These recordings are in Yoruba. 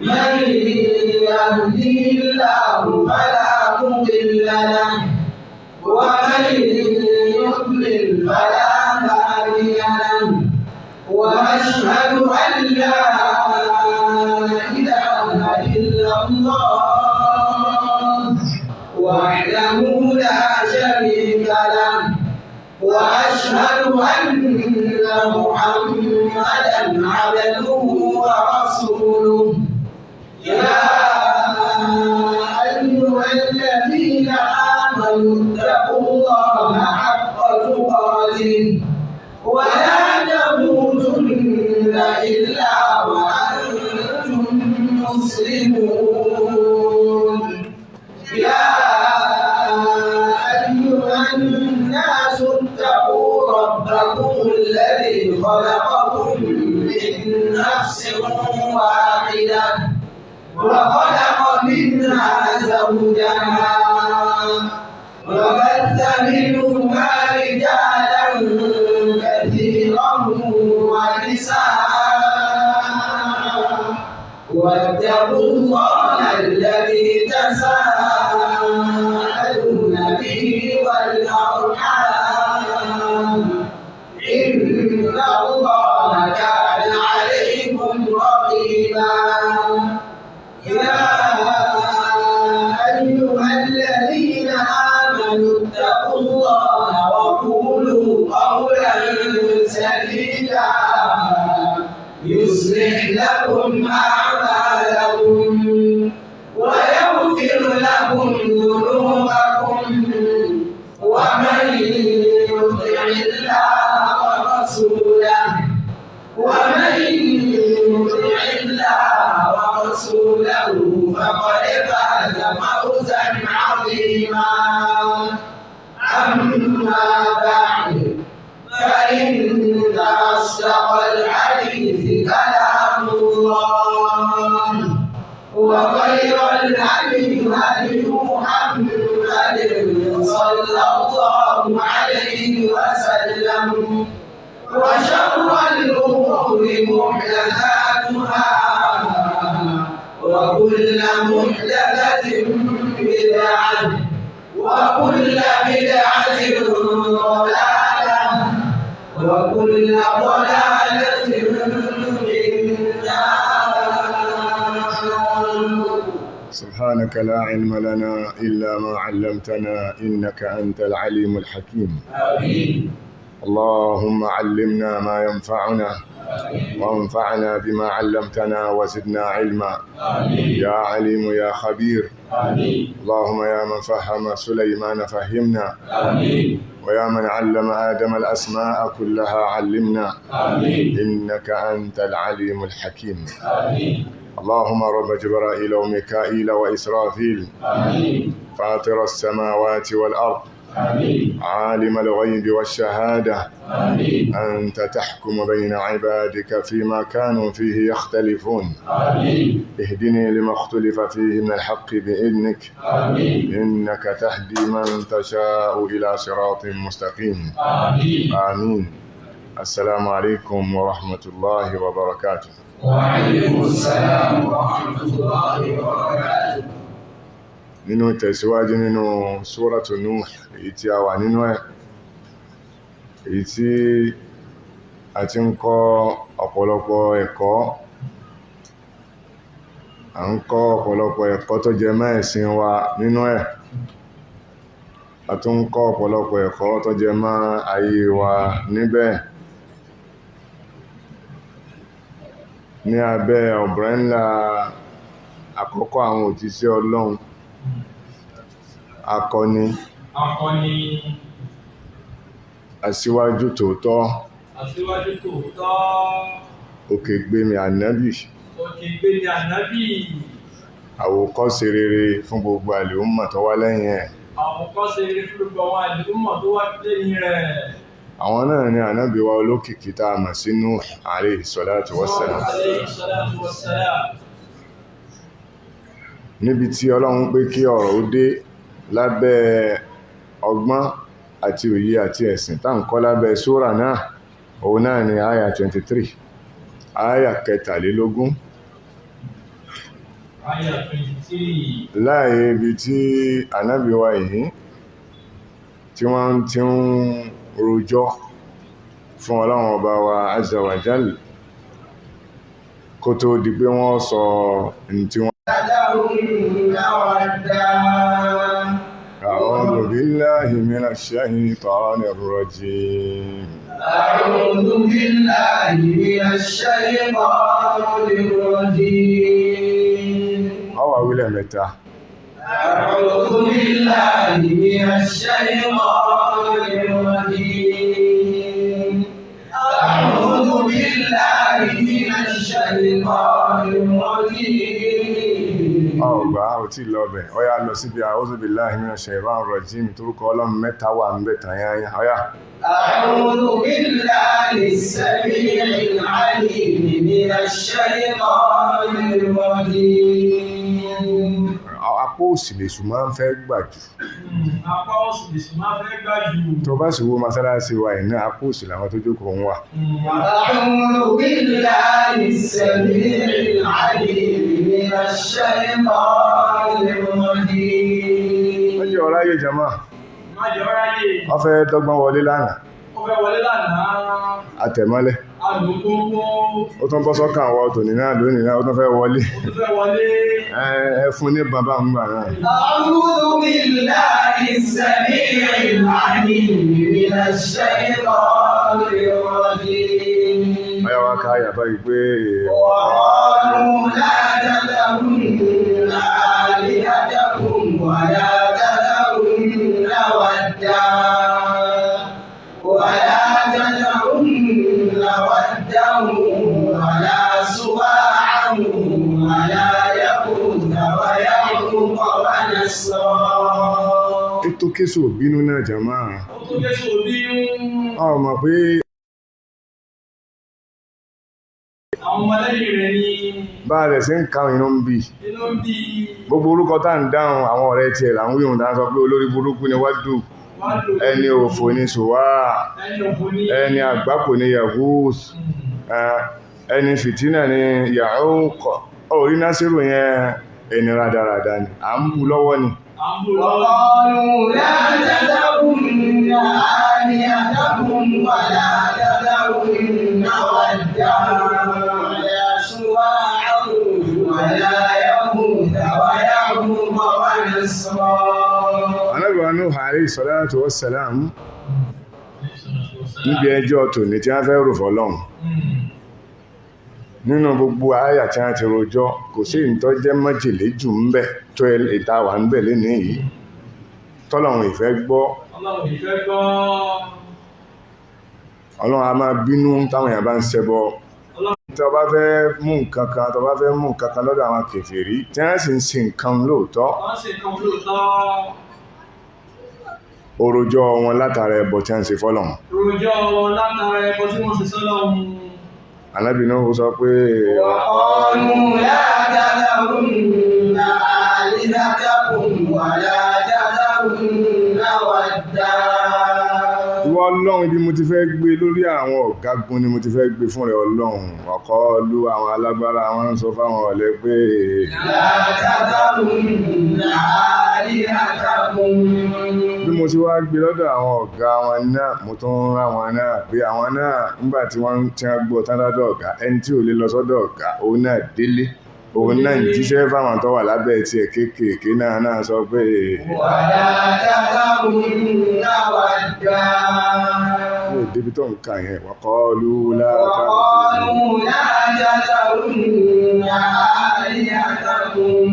من يهدي الله فلا مضل له ومن يضلل فلا هادي له وأشهد أن لا إله إلا الله وحده لا شريك له وأشهد أن محمدا عبده ورسوله يا أيها الذين آمنوا اتقوا الله حق تقاته ولا تموتن إلا وأنتم مسلمون يا أيها الناس اتقوا ربكم الذي خلقكم من نفس واحدة وخلق منها زوجها وبث منهما رجالا كثيرا ونساء واتقوا الله الذي تساءلون به والأرحام إن الله كان عليكم رقيبا يا أيها الذين آمنوا اتقوا الله وقولوا قولا سديدا يصلح لكم أعمالكم ويغفر لكم ذنوبكم ومن يطع الله ورسوله فقد فاز فوزا عظيما أما بعد فإن أصدق الحديث كلام الله وخير الهدي هدي محمد صلى الله عليه وسلم وشر الأمور محدثاتها وكل محدثة بدعة وكل بدعة ضلالة وكل ضلالة في النار. سبحانك لا علم لنا إلا ما علمتنا إنك أنت العليم الحكيم. آمين. اللهم علمنا ما ينفعنا وانفعنا بما علمتنا وزدنا علما. يا عليم يا خبير. اللهم يا من فهم سليمان فهمنا. ويا من علم آدم الأسماء كلها علمنا. إنك أنت العليم الحكيم. اللهم رب جبرائيل وميكائيل وإسرافيل فاطر السماوات والأرض عالم الغيب والشهادة أنت تحكم بين عبادك فيما كانوا فيه يختلفون. اهدني لما اختلف فيه من الحق بإذنك إنك تهدي من تشاء إلى صراط مستقيم. آمين. السلام عليكم ورحمة الله وبركاته. وعليكم السلام ورحمة الله وبركاته. nínú ìtẹ̀síwájú nínú Suratu Nuh èyí tí a wà nínú ẹ̀, èyí tí a ti ń kọ́ ọ̀pọ̀lọpọ̀ ẹ̀kọ́, à ń kọ́ ọ̀pọ̀lọpọ̀ ẹ̀kọ́ tó jẹ mọ́ ẹ̀sìn wa nínú ẹ̀, a tún ń kọ́ ọ̀pọ̀lọpọ̀ ẹ̀kọ́ tó jẹ mọ́ ayé wa níbẹ̀. Ní abẹ́ ọ̀bẹ̀rẹ̀ ńlá àkọ́kọ́ àwọn òjíṣẹ́ Ọlọ́run, akọni aṣíwájú tòótọ́, òkègbèmí ànábì, àwòkọ́ṣe rere fún gbogbo àlùmọ̀ tó wá lẹ́yìn ẹ̀. Àwọn náà ni ànábì wa olókìkí tá a mọ̀ sí Nuh alayhi salatu wassalam. Níbi tí Ọlọ́run pé kí ọ̀rọ̀ ó dé lábẹ́ ọgbọ́n àti òye àti ẹ̀sìn tá ń kọ́ lábẹ́ súrà náà, òun náà ni àyà 23. àyà 23 Àyà 23. láàyè ibi tí ànábì wa yìí tí wọ́n ti ń rojọ́ fún Ọlọ́run ọba wa azza wa jal kó tó di pé wọ́n sọ ní tí wọ́n أعوذ بالله من الشيطان الرجيم أعوذ بالله من الشيطان الرجيم أو أولى متى أعوذ بالله من الشيطان الرجيم أعوذ بالله من الشيطان الرجيم ọgbà ò tí lọ bẹ̀ ọyá lọ síbi a'udhu billahi minash shaytanir rajim torúkọ Ọlọ́run mẹ́ta wà ń bẹ̀ tàn yáyá ọyá أعوذ بالله السميع العليم من الشيطان الرجيم apó òsì lè sùn máa ń fẹ́ gbà jù apá òsì lè sùn máa fẹ́ gbà jù tó bá sì wo masalasi wa iná apó òsì làwọn tó jókòó ń wà أعوذ بالله السميع العليم من الشيطان الرجيم wọ́n jẹ́ ọ̀ráyè jama má jẹ́ ọ̀ráyè wọ́n fẹ́ dọ́gbọ́n wọlé lánàá ó fẹ́ wọlé lánàá àtẹ̀mọ́lẹ̀ alùpùpù ó tún bọ́ sọ́kàn wọ tòní náà lónìí náà ó tún fẹ́ wọlé ẹ fún ní bàbá ń gbà náà أعوذ بالله السميع العليم من الشيطان الرجيم ọyá wa ká àyà báyìí pé وقالوا لا تذرن آلهتكم ولا تذرن ودا ولا تذرن ودا ولا سواعا ولا يغوث ويعوق ونسرا. ètò kéṣù bínú náà jama Ó kéṣù bínú. ọmọ pé Àwọn ọmọlẹ́yìn rẹ̀ ni bá rẹ̀ sí ń kàwọn inú ń bí inú ń bí gbogbo orúkọ tá ń dáhùn àwọn ọ̀rẹ́ tiẹ̀ là ń wíhùn tá ń sọ pé olórí burúkú ni wádùú ẹni òfò ni sùwá ẹni àgbákò ni yahus ẹni fìtínà ni Ya'uq orí násírù yẹn ẹni rádaràdá ni à ń bú lọ́wọ́ ni وقالوا لا تذرن آلهتكم ولا تذرن ودا ولا سواعا ولا يغوث ويعوق ونسرا. Ànábì wa Nuh alayhi salatu wassalam níbi ẹjọ́ tòní tí wọ́n fẹ́ rò fọ́lọ́hun nínú gbogbo àyà tí wọ́n ti rojọ́ kò sí ìtọ́ jẹ́ májèlé jù ń bẹ̀ tó ìta wà ń bẹ̀ lénìí yìí tọ́lọ́run ìfẹ́ gbọ́ Ọlọ́run a máa bínú táwọn èèyàn bá ń ṣẹbọ tó bá fẹ́ mú nǹkan kan lọ́dọ̀ àwọn kèfèrí tí wọ́n sì ń ṣe nǹkan lóòótọ́ orojọ́ wọn látara ẹbọ tí wọ́n ń ṣe fọ́lọ́run Ànábì Nuh sọ pé وقالوا لا تذرن آلهتكم ولا تذرن ودا. ìwọ Ọlọ́run ibi mo ti fẹ́ gbé lórí àwọn ọ̀gágun ni mo ti fẹ́ gbé fún rẹ Ọlọ́run ọ̀kọ́ọ̀lú àwọn alágbára wọn ń sọ fáwọn ọ̀lẹ́ pé لا تذرن آلهتكم. bí mo ti wá gbé lọ́dọ̀ àwọn ọ̀gá wọn náà mo tún ń rán wọn náà pé àwọn náà nígbà tí wọ́n gbọ́ tán lọ́dọ̀ ọ̀gá ẹni tí ò lè lọ sọ́dọ̀ ọ̀gá òun náà délé òun náà ń jíṣẹ́ fáwọn tó wà lábẹ́ tí ẹ̀ kéèkéèké náà sọ pé ولا تذرن ودا. ní ìdíbi tó ń kà yẹn waqalu la وقالوا لا تذرن آلهتكم.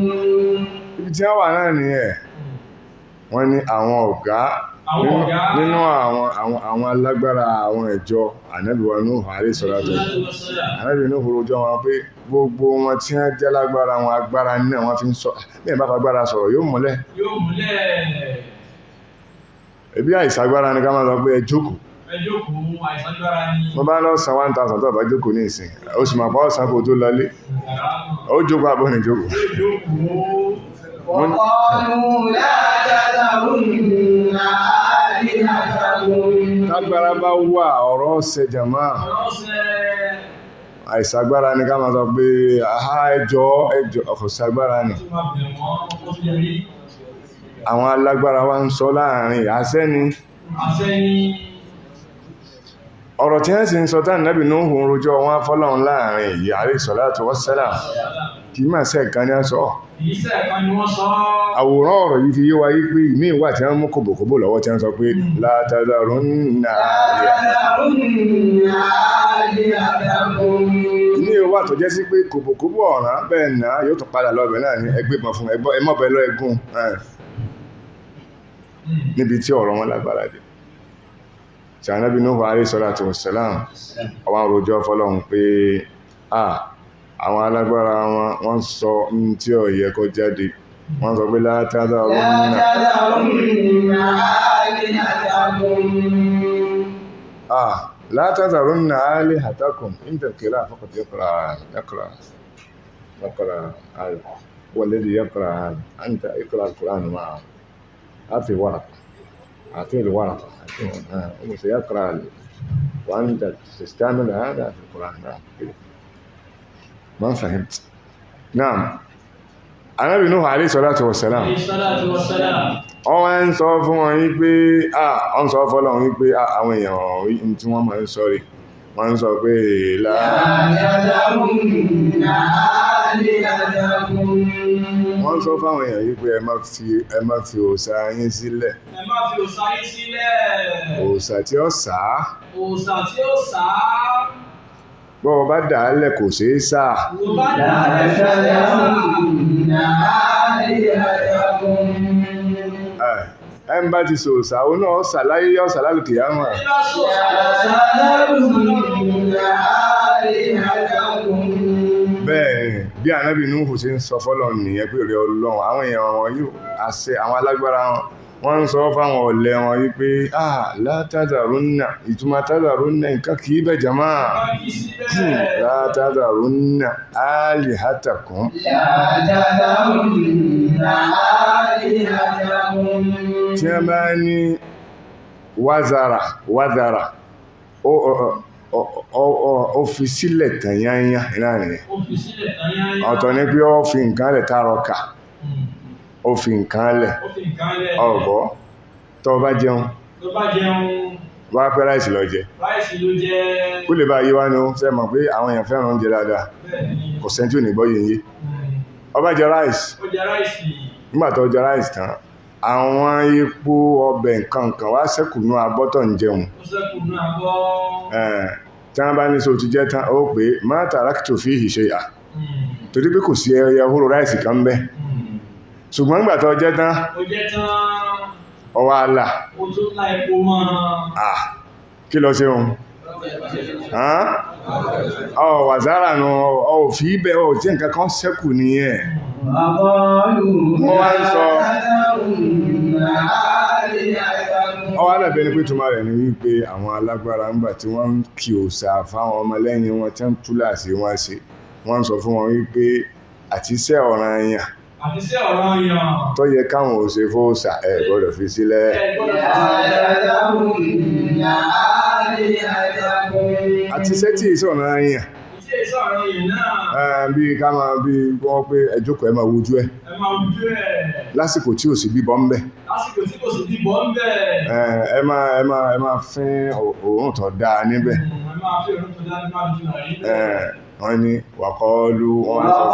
ibi tí wọ́n wà náà nìyẹn wọ́n ní àwọn ọ̀gá nínú àwọn alágbára àwọn ìjọ Ànábì wa Nuh alayhi salatu Ànábì Nuh rojọ́ wọn pé gbogbo wọn tí wọ́n jẹ́ lágbára wọn agbára náà wọ́n fi ń sọ bí ẹ̀bá fagbára sọ̀rọ̀ yóò múlẹ̀ ẹbí àìsàgbára ní ká máa sọ pé ẹ jókòó mo bá lọ san 1,000 tó bá jókòó ní ìsìn ó sì máa pa ọ̀sán kò tó lọlé ó jókòó àbọ̀ ní jókòó وقالوا لا تذرن آلهتكم. tágbára bá wà ọ̀rọ̀ ọ̀sẹ̀ jàmá àìsàgbára ní ká máa sọ pé ẹjọ́ ọ̀sàgbára ni àwọn alágbára wa ń sọ láàrin àṣẹ ni ọ̀rọ̀ tí wọ́n sì ń sọ tán Nábì Nuhu rojọ́ wọn fọ́lọ́run láàrin ìyá alayhi salatu wassalam kì í máa ṣe ẹ̀kan ní sọ àwòrán ọ̀rọ̀ yìí fi yé wa yí pé ìmí ìwà tí wọ́n mú kòbòkòbò lọ́wọ́ tí wọ́n sọ pé la tadharunna ní ìwà tó jẹ́ sí pé kòbòkòbò ọ̀ràn bẹ́ẹ̀ náà yóò tún padà lọ́bẹ̀ náà ní ẹgbẹ́ bọ̀ fún ẹmọ́bẹ̀ lọ ẹgún níbi tí ọ̀rọ̀ wọn lágbára dé tí Ànábì Nuhu alayhi salatu wassalam àwọn òròjọ́ fọ́lọ́run pé àwọn alágbára wọ́n sọ tí ó yẹ kó jáde wọ́n sọ pé la tadharunna la tadharunna alihatakum inda al-qira'a faqad يقرأ هذا هو الذي يقرأ هذا أنت اقرأ القرآن معه أعطيه الورقة هو سيقرأ وأنت تستعمل هذا في القرآن ما فهمت نعم Ànábì Nuhu alayhi salatu wassalam ọwọ́ ń sọ fún wọn yí pé ọ́n sọ fọ́lọ́run wí pé àwọn èèyàn tí wọ́n máa ń sọ rí wọ́n ń sọ pé wọ́n sọ fáwọn èèyàn yí pé ẹ má fi òòṣà yín sílẹ̀ òòṣà tí ó sàá bọ́ ọba dàálẹ̀ kò ṣeé sáà ẹn bá ti sọ òòṣà ó náà sàláyé yọ́ sàlálùkì yá mọ̀ bẹ́ẹ̀ bí Ànábì Nuhu ṣe ń sọ fọ́lọ̀ nìyẹn pé rẹ̀ Ọlọ́run àwọn èèyàn wọn yóò àṣẹ àwọn alágbára wọ́n ń sọ fáwọn ọ̀lẹ wọn wípé la tadharunna ìtumọ̀ tadharunna nǹkan kì í bẹ̀ jama la tadharunna alihatakum tí a bá ní wázara ó fi sílẹ̀ tàyányá ìlànà ọ̀tọ̀ ní pé ó fi nǹkan lẹ̀ tààrọ̀kà ó fi nǹkan lẹ̀ ọ̀gbọ́ tó bá jẹun wá pẹ́ ráìsì lọ jẹ kó lè bá yí wá ní ó ṣe mọ̀ pé àwọn èèyàn fẹ́ràn oúnjẹ dáadáa kò sẹ́ntí ò ní gbọ́ yìí ó bá jẹ ráìsì nígbà tó jẹ ráìsì tán àwọn epo ọbẹ̀ nǹkan wá ṣẹ́kù ní abọ́ tó ń jẹun tí wọ́n bá ní so ti jẹ́ tán ó pé ma taraktu fihi shay'a torí pé kò sí ẹyẹ hóró ráìsì kan bẹ́ ṣùgbọ́n nígbà tó jẹ́ tán ọwọ́ àlà kí lọ ṣeun wàzára nù fi ibẹ̀ tí nǹkan kan ṣẹ́kù nìyẹn wọ́n wá ń sọ ọwọ́ alábẹ́ ní pé túnmà rẹ̀ ní wípé àwọn alágbára ńgbà tí wọ́n ń kí òòṣà fáwọn ọmọlẹ́yìn wọn tí wọ́n túláàsì wọ́n ṣe wọ́n sọ fún wọn wípé àtisẹ́ ọ̀ranyàn tó yẹ káwọn òṣè fóòṣà ẹ gbọ́dọ̀ fi sílẹ̀ àtisẹ́ tí ìṣẹ́ ọ̀ranyàn bí ká máa bí wọ́n pé ẹjọ́kọ̀ ẹ máa wojú ẹ lásìkò tí ò sí bíbọ́ ń bẹ̀ ẹ máa fín òórùn tó dáa níbẹ̀ wọ́n ní wàkọ́ọ́lú wọ́n sọ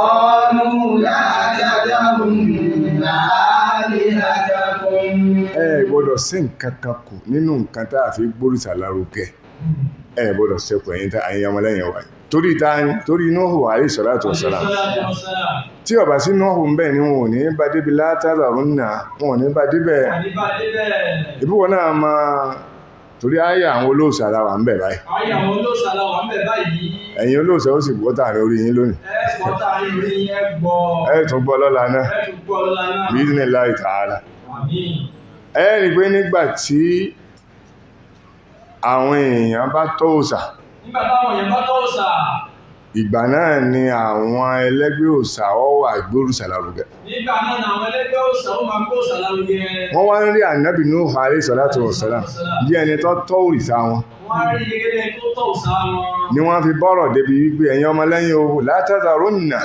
ẹ gbọ́dọ̀ sí nǹkan kan kù nínú nǹkan tá a fi gbórìṣà lárugẹ ẹ gbọ́dọ̀ sẹ́kù ẹ̀yin ọmọlẹ́yìn wa torí Nuhu alayhi salatu wassalam tí ó bá sí Nuhu ń bẹ̀ ni wọn ò ní bá débi la tadharunna wọn ò ní bá débẹ̀ ìbúwọ̀ náà máa torí ayé àwọn olóòṣà la wà ń bẹ̀ báyìí ẹ̀yin olóòṣà ó sì gbọ́ tààrí orí yín lónìí ẹ tún gbọ́ lọ́la náà bi'idhnillahi ta'ala ẹ rí pé nígbà tí àwọn èèyàn bá tọ́ òòṣà ìgbà náà ni àwọn ẹlẹ́gbẹ́ òòṣà ó wà gbórùsà lárugẹ. Nígbà náà ni àwọn ẹlẹ́gbẹ́ òòṣà ó máa gbé òòṣà lárugẹ. Wọ́n wá ń rí ànábì Nuhu alayhi salatu wassalam bí ẹni tó tọ́ òrìṣà wọn. Wọ́n rí gẹ́gẹ́ bí ẹni tó tọ́ òòṣà wọn. Ni wọ́n fi bọ́rọ̀ débi wípé ẹ̀yin ọmọlẹ́yìn o la tadharunna.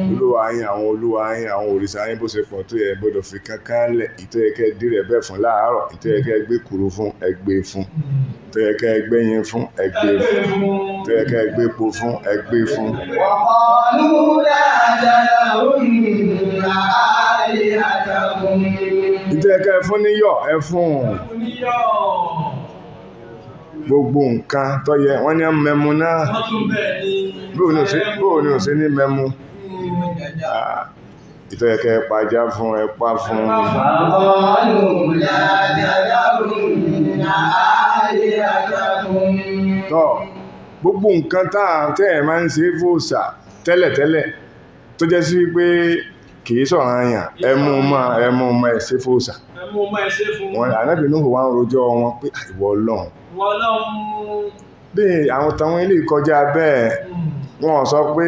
Olúwa yín àwọn òrìṣà yín bó ṣe pọ̀ tó yẹ gbọ́dọ̀ fi kankan lẹ̀ ìtẹ́yẹkẹ́ dírẹ̀ bẹ́ẹ̀ fún láàárọ̀ ìtẹ́yẹkẹ́ gbé kúrú fún ẹgbẹ́ fún ìtẹ́yẹkẹ́ gbé yín fún ẹgbẹ́ fún ìtẹ́yẹkẹ́ gbé po fún ẹgbẹ́ fún. Ìtẹ́yẹkẹ́ fún níyọ̀ ẹ fún gbogbo nǹkan tó yẹ wọ́n ní mẹ́mu náà bóò ní ò sí ní mẹ́mu. Ìtẹ́yẹkẹ́ pàjá fún ẹpá fún tọ́ gbogbo nǹkan tẹ́ ẹ̀ máa ń ṣe fòòṣà tẹ́lẹ̀tẹ́lẹ̀ tó jẹ́ sí pé kìí sọ̀rọ̀ àyàn ẹmú ma ẹ̀ṣẹ́ fòòṣà wọn Ànábì Nuhu wá ń rojọ́ wọn pé ìwọ Ọlọ́run bí àwọn tàwọn ilé ìkọjá bẹ́ẹ̀ wọ́n sọ pé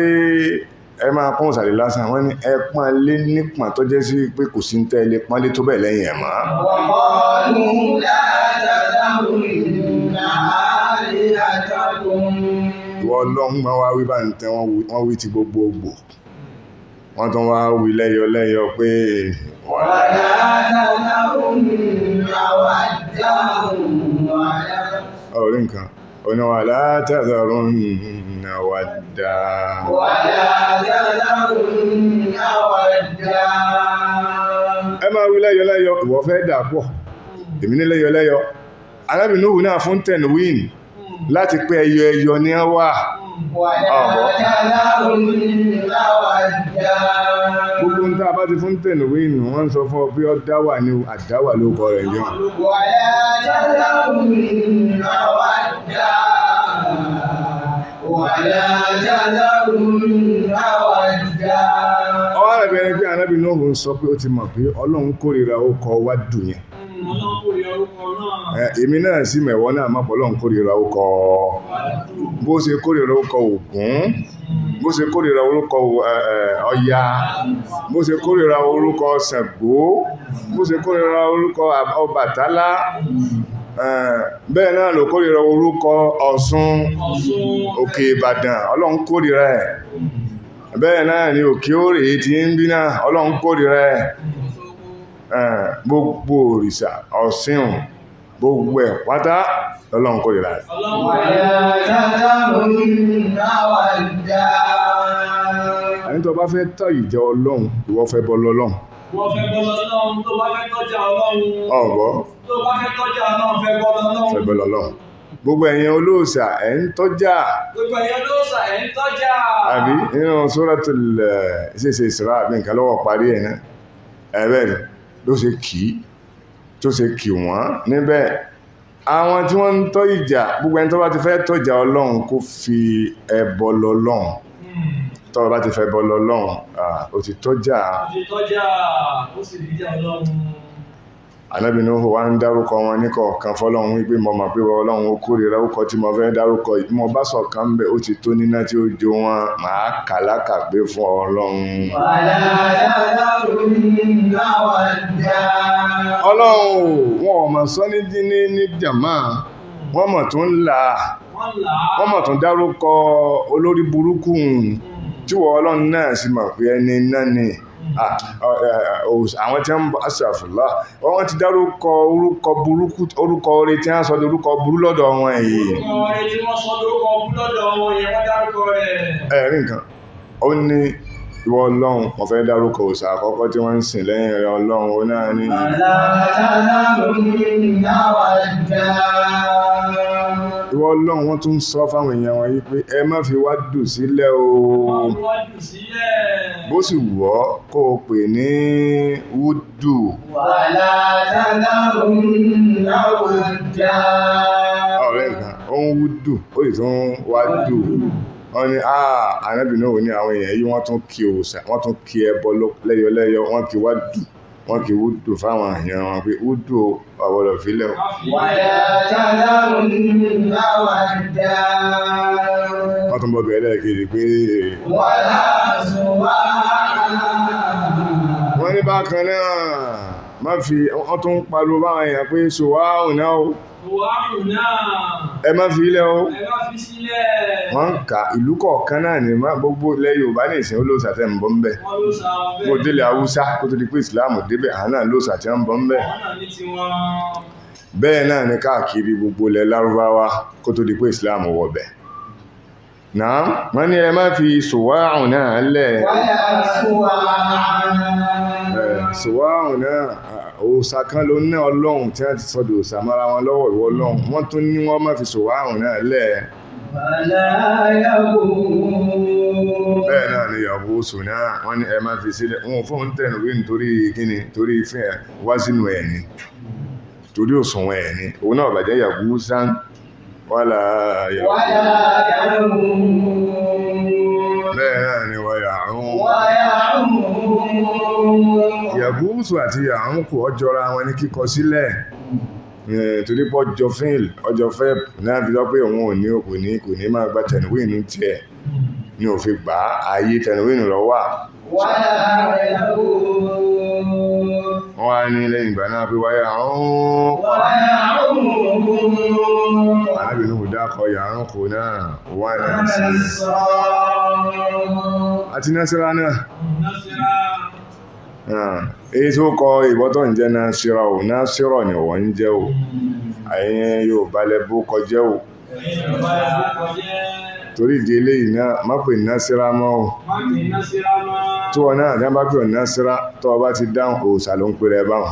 ẹ máa pọ́n òsàlẹ̀ lásán wọ́n ní ẹ pọ́n lé nípọn tó jẹ́ sí pé kò sí ń tẹ́ ilé pọ́n lé tó bẹ̀ lẹ́yìn ẹ̀ mọ́. Ìwọ Ọlọ́run máa wá wí bá ń tẹ́ wọ́n wí ti gbogbogbò wọ́n tún wá wí lẹ́yọ pé ọ̀rí nǹkan oní wala tadharunna wadda ẹ máa wí lẹ́yọ ìwọ fẹ́ dà pọ̀ èmi ní lẹ́yọ Ànábì Nuhu náà fún tẹ̀nùwìn láti pé ẹyọ ní wà gbogbo ń tàbá ti fún tẹ̀nùwìn wọ́n sọ fún ọ pé ọ dáwà ní àdáwà ló kọ rẹ̀ jọ ọwọ́ rẹ̀ bẹ̀rẹ̀ pé Ànábì Nuhu sọ pé ó ti mọ̀ pé Ọlọ́run kórìíra ó kọ wádùn yẹn èmi náà sí mẹ̀wọ́ náà mọ́pọ̀ Ọlọ́run kórìíra ó kọ bó ṣe kórìíra ó kọ Ògún bó ṣe kórìíra orúkọ Ọya bó ṣe kórìíra orúkọ Ṣàngó bó ṣe kórìíra orúkọ Ọbàtálá bẹ́ẹ̀ náà ló kórìíra orúkọ Ọ̀ṣun Òkè Ìbàdàn Ọlọ́run kórìíra ẹ̀ bẹ́ẹ̀ náà ni Òkè Òrè tí ń bí náà Ọlọ́run kórìíra ẹ̀ gbogbo òrìṣà ọ̀sìn gbogbo ẹ̀ pátá Ọlọ́run kórìíra ẹ̀. Àní tó bá fẹ́ tọ́ ìjọ Ọlọ́run ìwọ fẹ́ bọ́ lọ́lọ́run. Wọ́n fẹ́ bọ́ lọ́lọ́run tó bá fẹ́ tọ́jà Ọlọ́run. Ọ̀gbọ́. Tó bá fẹ́ tọ́jà Ọlọ́run fẹ́ bọ́ lọ́lọ́run. Fẹ́ bọ́ lọ́lọ́run. Gbogbo ẹ̀yin olóòṣà ẹ̀ ń tọ́jà. Gbogbo ẹ̀yin olóòṣà ẹ̀ ń tọ́jà. Àbí nínú Suratul Isra àbí nǹkan lọ́wọ́ parí ẹ̀ náà. Ẹ̀bẹ̀ ni ló ṣe kì wọ́n níbẹ̀. Àwọn tí wọ́n ń tọ́ ìjà gbogbo ẹni tó bá ti fẹ́ tọ́jà Ọlọ́run kó fi ẹbọ lọ́lọ́run. Tọ́ bá ti fẹ́ bọ́ lọ́lọ́run ó ti tọ́jà. Ó sì rí jà Ọlọ́run. Ànábì Nuhu wá ń dárúkọ wọn ní kọ̀ọ̀kan fọ́lọ́run wípé mo mọ̀ pé Ọlọ́run ó kórìíra ó kọ tí mo fẹ́ dárúkọ mo bá sọ̀kan ń bẹ̀ ó ti tó níná tí ó jó wọn màá kàlákàgbé fún Ọlọ́run. Ọlọ́run wọn ò mọ̀ sọ ní jàmá wọ́n mọ̀ tó ń là wọ́n mọ̀ tó ń dárúkọ olórí burúkú tí wọ́n Ọlọ́run náà sì mọ̀ pé ẹni náà ni àwọn tí wọ́n bá ṣàfùlá wọ́n ti dárúkọ orúkọ burúkú orúkọ orí tí wọ́n sọ di orúkọ burú lọ́dọ̀ wọn èyí ẹ̀rí nǹkan ó ní ìwọ Ọlọ́run wọ́n fẹ́ dárúkọ òòṣà àkọ́kọ́ tí wọ́n ń sìn lẹ́yìn rẹ̀ Ọlọ́run ó náà ní ìwọ Ọlọ́run wọ́n tún sọ fáwọn èèyàn wọn yí pé ẹ má fi wádùn sílẹ̀ o bó sì wọ́ kó o pè ní wúdù ọ̀rẹ́ nǹkan ó ń wúdù ó sì tún wádù wọ́n ní Ànábì Nuhu ní àwọn èèyàn yìí wọ́n tún kí òòṣà wọ́n tún kí ẹbọ lẹ́yọlẹ́yọ wọ́n kí wádù wọ́n kì í wúdù fáwọn èèyàn wọn pé wúdù ọ̀wọ́lọ̀ fílẹ̀ ولا تذرن ودا wọ́n tún bọ́ bẹ̀rẹ̀ kiri pé ولا سواعا wọ́n ní bákan náà má fi wọ́n tún pariwo báwọn èèyàn pé ṣòwáhùn náà o Wàhùn náà. ẹ má fi ilẹ̀ o Ẹ má fi sílẹ̀. wọ́n ń ka ìlú kọ̀ọ̀kan náà ní gbogbo ilẹ̀ Yorùbá ní ìsìn olóòsà tẹ́ ń bọ́ ń bẹ̀ Wọ́n ló sa mo ọbẹ̀. délé Haúsá kó tó di pé ìsìláàmù débẹ̀ àwọn náà lóòsà tí wọ́n ń bọ́ ń bẹ̀ Wọ́n náà ní tiwọn. bẹ́ẹ̀ náà ní káàkiri gbogbo ilẹ̀ Lárúbáwá kó tó di pé ìsìláàmù wọ̀ bẹ̀ náà wọ́n ní ẹ má fi ṣòwáhùn náà lẹ̀ ولا سواعا ṣòwáhùn náà òòsà kan ló ní Ọlọ́run tí wọ́n ti sọ́dọ̀ òòsà mọ́ra wọn lọ́wọ́ ìwọ Ọlọ́run wọ́n tún ní wọ́n má fi ṣòwáhùn náà lẹ̀ فلا يغور bẹ́ẹ̀ náà ni ìyàwó oṣù náà wọ́n ní ẹ má fi sílẹ̀ wọn fún tẹ̀nù wí nítorí kíni torí ìfẹ́ wá sínú ẹ̀ ni torí òṣùwọ̀n ẹ̀ ni òun náà bàjẹ́ ìyàwó sán wàlá ìyàwó ولا يغور bẹ́ẹ̀ náà ni wọ́n yàrún ويعود ìyàwó oṣù àti yàrún kò ọjọ́ra wọn ní kíkọ sílẹ̀ torí pọ́ ọjọ́ fíìl ọjọ́ fẹ́ náà fi sọ pé òun kò ní máa gba tẹ̀nùwínú tiẹ̀ ní òfin gbà á ayé tẹ̀nùwínú lọ wà ولا يغور wọ́n á ní lẹ́yìn ìgbà náà pé wáyà ọ̀hún ويعود arábìnrin kò dákọ̀ yàrún kò náà wà náà sí نصرا àti násírà náà Násírà. èyí tó kọ ìbọ́tọ̀ ń jẹ́ násírà ò násírà ni wọ́n ń jẹ́ ò àyẹn yóò balẹ̀ bó kọjẹ́ ò Ẹ̀yin bàbá ẹ̀ ló kọjẹ́. torí ìdí eléyìí náà má pè násírà mọ́ ò Má kì í Násírà mọ́. tí wọn náà dábàá pè ọ́ násírà tó o bá ti dáhùn òòsà ló ń pè rẹ báwọn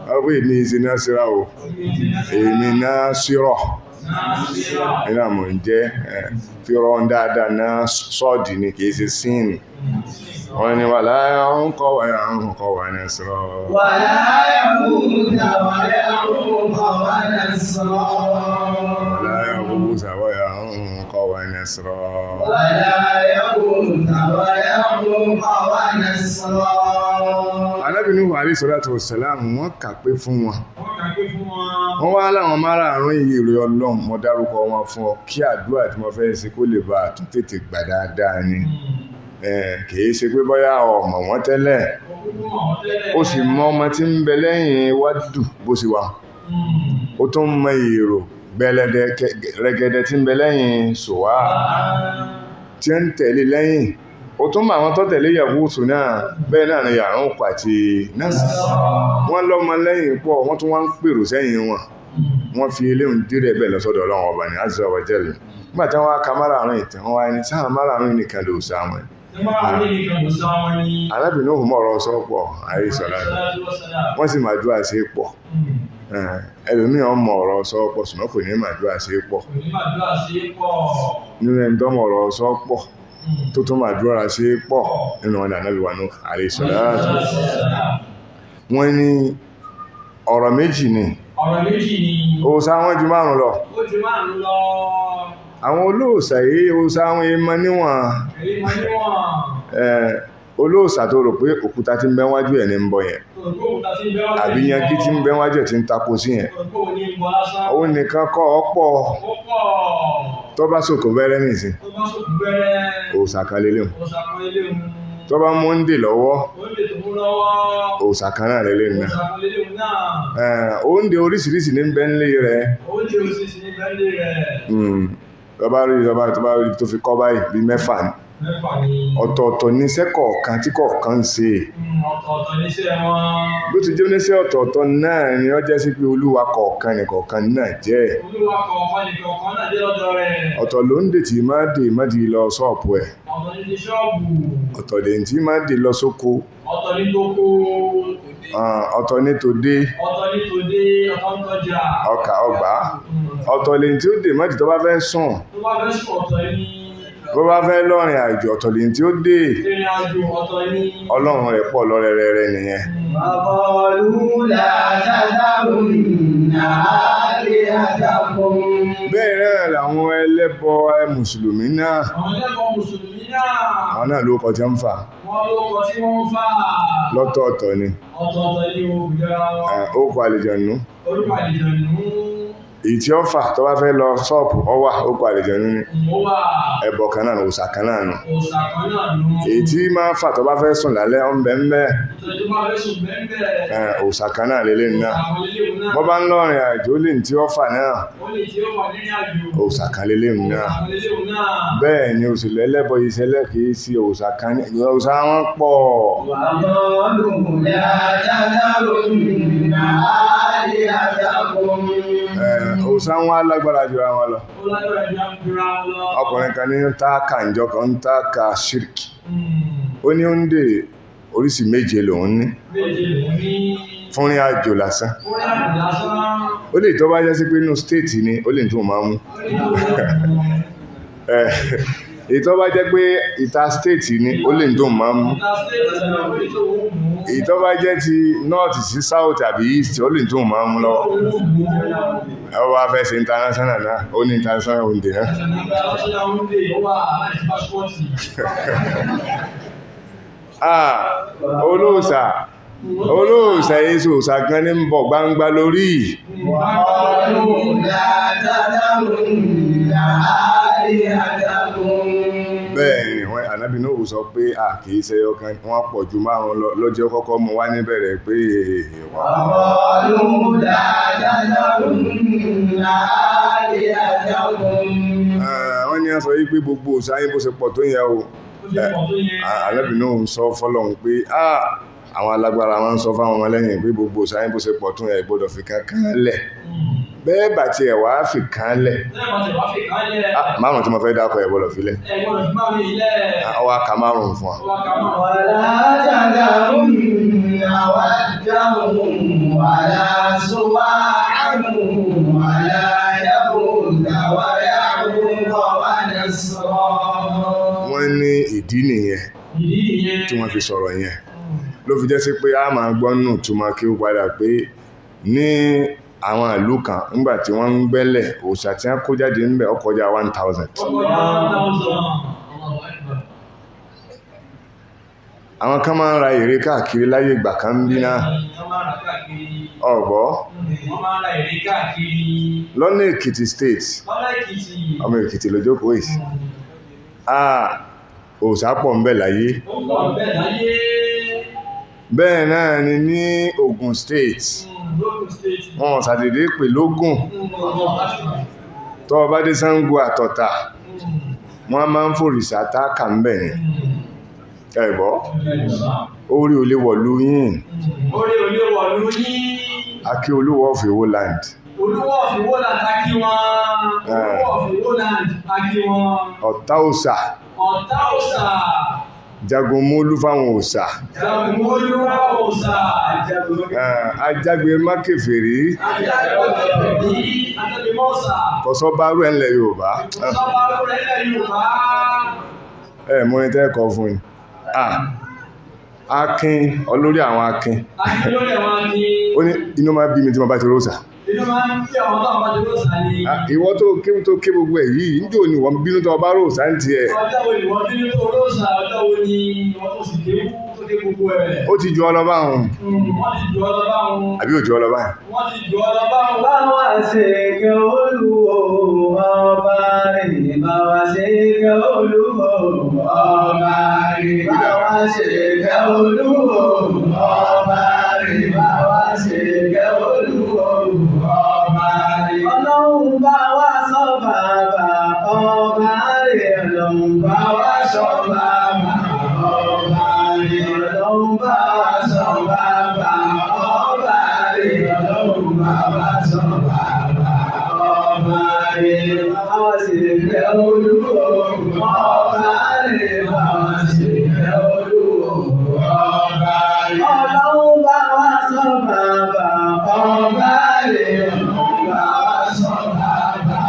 wọ́n pè ní ìsìn násírà ò èmi násírà Násírà. iná mọ̀ ń jẹ́ fi rọ́n dáadáa náà sọ́ọ̀dì ni kìí ṣe síìnì wọ́n ni wà láyé ọ̀hún kọ́ wà násírà ولا يعود ويعوق ونصرا láyé ọ̀hún sàwọ́yà ọ̀hún kọ́ wà násírà ولا يعود ويعوق ونصرا alábìnrin wà rí sọ́dátù wàsálàmù wọ́n kà pé fún wọn Wọ́n kà pé fún wọn. wọ́n wá láwọn márààrún yìí rí Ọlọ́run mo dárúkọ wọn fún ọ kí àdúrà tí mo fẹ́ ṣe kó lè bá tún tètè gbà dáadáa ni kìí ṣe pé bóyá ọmọ wọn tẹ́lẹ̀ ó sì mọ ọmọ tí ń bẹ lẹ́yìn wádùú bó sì wà ó tún mọ èrò gbẹlẹdẹ rẹgẹdẹ tí ń bẹ lẹ́yìn ṣòwá tí ń tẹ̀lé lẹ́yìn ó tún mọ àwọn tó tẹ̀lé Yàgúùsù náà bẹ́ẹ̀ náà ni yàrá ń pàtì náà wọ́n lọ́mọ lẹ́yìn pọ̀ wọ́n tún wá ń pèrò sẹ́yìn wọn wọ́n fi eléhùn dírẹ̀ bẹ́ẹ̀ lọ́sọ́dọ̀ Ọlọ́run ọba ní azza wa jalla nígbà tí wọ́n á ka márààrún ìtàn wọn wá ní sáà márààrún nìkan ló sá wọn arábìnrin òhun mọ̀rọ̀ sọ́pọ̀ àríṣọ́lá wọ́n sì máa dúà sí pọ̀ ẹlòmíì ọmọ ọ̀rọ̀ sọ́pọ̀ ṣùgbọ́n kò ní máa dúà sí pọ̀ nínú ẹni tó mọ̀ ọ̀rọ̀ sọ́pọ̀ tó tún máa dúà sí pọ̀ nínú ọ̀nà Ànábì wa Nuh àríṣọ́lá wọ́n ní ọ̀rọ̀ méjì ni òòṣà wọn ju márùn lọ àwọn olóòṣà yìí òòṣà àwọn èèmọ̀ níwọ̀n olóòṣà tó rò pé òkúta tí ń bẹ wájú ẹ̀ ní ń bọ yẹn àbí yanjú tí ń bẹ wájú ẹ̀ tí ń tako sí yẹn òun nìkan kọ́ ọ̀pọ̀ tó bá sòkò bẹ́rẹ́ nìsín òòṣà kan lélẹ́hùn tó bá mú ń dè lọ́wọ́ òòṣà kan náà lélẹ́hùn náà oúnjẹ oríṣiríṣi ní bẹ nílé rẹ̀ tọba rí tó fi kọ́ báyìí bí mẹ́fà ní ọ̀tọ̀ọ̀tọ̀ níṣẹ́ kọ̀ọ̀kan tí kọ̀ọ̀kan ń ṣe bó ti jẹ́ oníṣẹ́ ọ̀tọ̀ọ̀tọ̀ náà ni ó jẹ́ sí pé olúwa kọ̀ọ̀kan ní kọ̀ọ̀kan náà jẹ́ ọ̀tọ̀ ló ń dè tí máa dè má di lọ ṣọ́ọ̀pù ẹ̀ ọ̀tọ̀ lè tí máa dè lọ sóko ọ̀tọ̀ ní tòde ọkà ọgbà ọ̀tọ̀ lè tí ó dè má di tó bá fẹ́ sùn bó bá fẹ́ lọ́rin àjò ọ̀tọ̀ lè tí ó dè ọlọ́run rẹ̀ pọ̀ lọ́rẹ̀rẹ̀ rẹ̀ nìyẹn bẹ́ẹ̀ náà làwọn ẹlẹ́bọ mùsùlùmí náà Àwọn ẹlẹ́bọ mùsùlùmí náà. àwọn náà ló kọ tí ń fà Wọ́n lóko tí wọ́n ń fà. lọ́tọ̀ọ̀tọ̀ ni Ọ̀tọ̀ọ̀tọ̀ ni òbíjọra wọn. ó kọ àlìjànú Orúkọ àlìjànú. èyí tí ó fà tó bá fẹ́ lọ ṣọ́ọ̀pù ọwà ó kọ àlìjànú ni Ó wà. ẹbọ kan náà òòṣà kan náà nù Òòṣà kan náà nù. èyí tí máa fà tó bá fẹ́ sùn lálẹ́ ọ̀nbẹ̀ńbẹ̀ Ìtọ́jú máa fẹ́ sùn bẹ́ẹ̀. òòṣà kan náà lélẹ̀ náà Àwọn ilé náà. bọ́ bá ń lọ́rin àjò lè tí ó fà náà Ó lè tí ó wà nínú àjò. òòṣà kan lélẹ̀ náà Àwọn ilé náà. bẹ́ẹ̀ ni òṣèlú ẹlẹ́bọ ìṣẹ̀lẹ̀ kìí sí òòṣà kan ní òòṣà wọn pọ̀ وقالوا لا تذرن آلهتكم òòṣà wọn alágbára jù àwọn lọ Ó lágbára ju àbúrò lọ. ọkùnrin kan ní táàkà ìjọ kan ń táàkà ṣírkì ó ní oúnjẹ oríṣi méje lòun ní Méje ló ní. fúnrin àjò lásán Ó rí àjò lásán. ó lè tó bá jẹ́ sí pé inú stéètì ni ó lè tún máa mú èyí tó bá jẹ́ pé ìta stéètì ni ó lè tún máa mú èyí tó bá jẹ́ ti north sí south àbí east ó lè tún máa mú lọ́wọ́ ẹ wá fẹ́ ṣe international náà ó ní international oúnjẹ náà olóòṣà olóòṣà èso òṣà kan ní ń bọ̀ gbangba lórí وقالوا لا تذرن آلهتكم bẹ́ẹ̀ ni wọ́n ànábì náà sọ pé kìí ṣe ọkàn wọ́n pọ̀ ju márùn lọ́jọ́ kọ́kọ́ mú wá níbẹ̀rẹ̀ pé وقالوا لا تذرن آلهتكم wọ́n ní a sọ yí pé gbogbo òṣà yín bó ṣe pọ̀ tó yẹ o ànábì náà sọ fọ́lọ́hun pé àwọn alágbára wọn sọ fáwọn ọmọlẹ́yìn pé gbogbo òṣà yín bó ṣe pọ̀ tó yẹ gbọ́dọ̀ fi kankan lẹ̀ bẹ́ẹ̀ bá tiẹ̀ wá fi kan lẹ̀ márùn tí mo fẹ́ dákọ̀ ẹ̀ gbọ́dọ̀ fi lẹ̀ ọwọ́ aka márùn fún wa. ولا تذرن ودا ولا سواعا ولا يغوث ويعوق ونسرا wọ́n ní ìdí nìyẹn tí wọ́n fi sọ̀rọ̀ yẹn ló fi jẹ́ sí pé a máa gbọ́ nù túmọ̀ kí ó padà pé ní àwọn ìlú kan nígbà tí wọ́n ń gbẹ́lẹ̀ òòṣà tí wọ́n kó jáde ń bẹ̀ ó kọjá 1000 àwọn kan máa ń ra ère káàkiri láyé ìgbà kan ń bí náà ọ̀gbọ́ lọ́nà Èkìtì state ọmọ Èkìtì ló jókòó yìí òòṣà pọ̀ ń bẹ láyé bẹ́ẹ̀ náà ni ní Ògùn state wọn ṣàdédé pè lógùn tó bá dé Ṣàngó Àtọ̀tà wọ́n máa ń fòrìṣà táàkà ń bẹ̀ ní ẹ̀gbọ́ orí olè wọ̀lú yìí akí olúwọ́ of Ìwó land ọ̀tá òòṣà jagun mólú fáwọn òòṣà ajágbe mákèfèrí kọ̀sọ́ bá rú ẹ̀lẹ̀ Yorùbá mọ́ ní tẹ́ẹ̀kọ́ fún ni akin olórí àwọn akin ó ní inú máa bí mi tí mo bá ti róòṣà ìwọ tó ké gbogbo ẹ̀ yìí níjò ni wọ́n bínú tó bá róòṣà ń tiẹ̀ ó ti ju ọlọ́bá hùn àbí ò ju ọlọ́bá hùn báwa ṣe kẹ́ Olúwo ọba rẹ̀ báwa ṣe kẹ́ Olúwo ọba rẹ̀ báwa ṣe kẹ́ Olúwo ọba rẹ̀ báwa ṣe kẹ́ Olúwo ọba rẹ̀ ọlọ́run bá wa sọ bàbá ọba rẹ̀ ọlọ́run bá wa sọ bàbá ọba rẹ̀ ọlọ́run bá wa sọ bàbá ọba rẹ̀ ọlọ́run bá wa sọ bàbá ọba rẹ̀ báwa ṣe kẹ́ Olúwo ọba rẹ̀ báwa ṣe kẹ́ Olúwo ọba rẹ̀ ọlọ́run bá wa sọ bàbá ọba rẹ̀ ọlọ́run bá wa sọ bàbá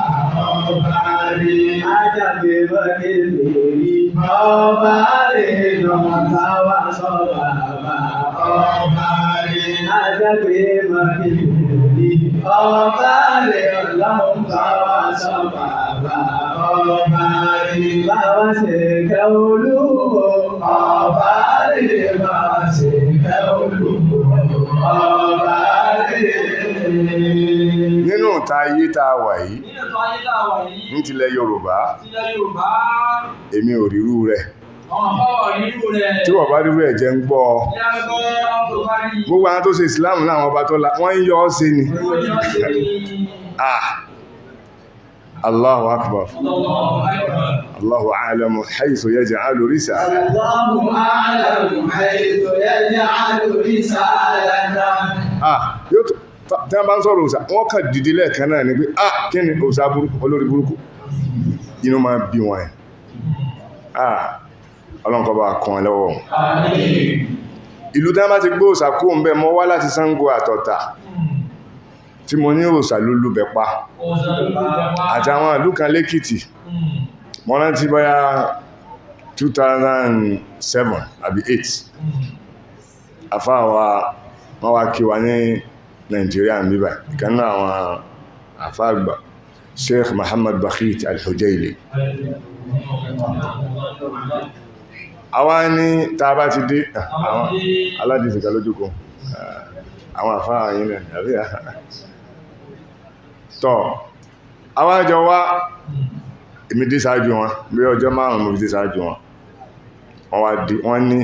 ọba rẹ̀ ajáde wọlé lórí ọba rẹ̀ ọlọ́run bá wa sọ bàbá ọba rẹ̀ ajáde wọlé lórí ọba rẹ̀ ọlọ́run bá wa sọ́ba ọba rí bá wá ṣe kẹ́ olúwo ọba rí bá wá ṣe kẹ́ olúwo ọba rí. Nínú ìta ayé tá a wà yìí, Nínú ìtàn ayé tá a wà yìí, ní tilẹ̀ Yorùbá, tilẹ̀ Yorùbá, èmi ò rírú rẹ̀. àwọn àfáwà nínú rẹ̀. Tí wọ́n bá rírú ẹ̀ jẹ́ ń gbọ́ ọ. Ní agbọ́ tó bá rí. Gbogbo àwọn tó ṣe ìsìláàmù láwọn ọba tó la wọ́n ń yọ ọ́ sí ni. Owó ni wọ́n ṣe ní Allahu akbar. Allahu Akbar. Allahu a'lamu haythu yaj'alu risalata. Allahu a'lamu haythu yaj'alu risalata. Yóò tó tí wọ́n bá ń sọ̀rọ̀ òsà wọ́n kàn dìde lẹ́ẹ̀kan náà ni pé kí ni òsà burúkú olórí burúkú inú máa bí wọn ẹ̀. Ọlọ́nkọ́ bá kan ẹ lọ́wọ́. Ìlú tí wọ́n bá ti gbé òsà kó ń bẹ mọ́ wá láti Ṣàngó Àtọ̀tà tí mo ní òsà lólúbẹ̀ pa àti àwọn ìlú kan lẹ́kìtì mo rántí bóyá 2007 àbí 8 àfáà wa wọ́n wá kí wa ní Nàìjíríà ń bíbà ìkan náà àwọn àfáà àgbà Sheikh Muhammad Bakhit Al-Hujaili àwa ní tá bá ti dé àwọn aládìsíkà lójúkọ àwọn àfáà yìí náà àbí tọ́ àwọn àjọ wá èmi dé sáájú wọn bí ọjọ́ márùn-ún mo fi dé sáájú wọn wọ́n ní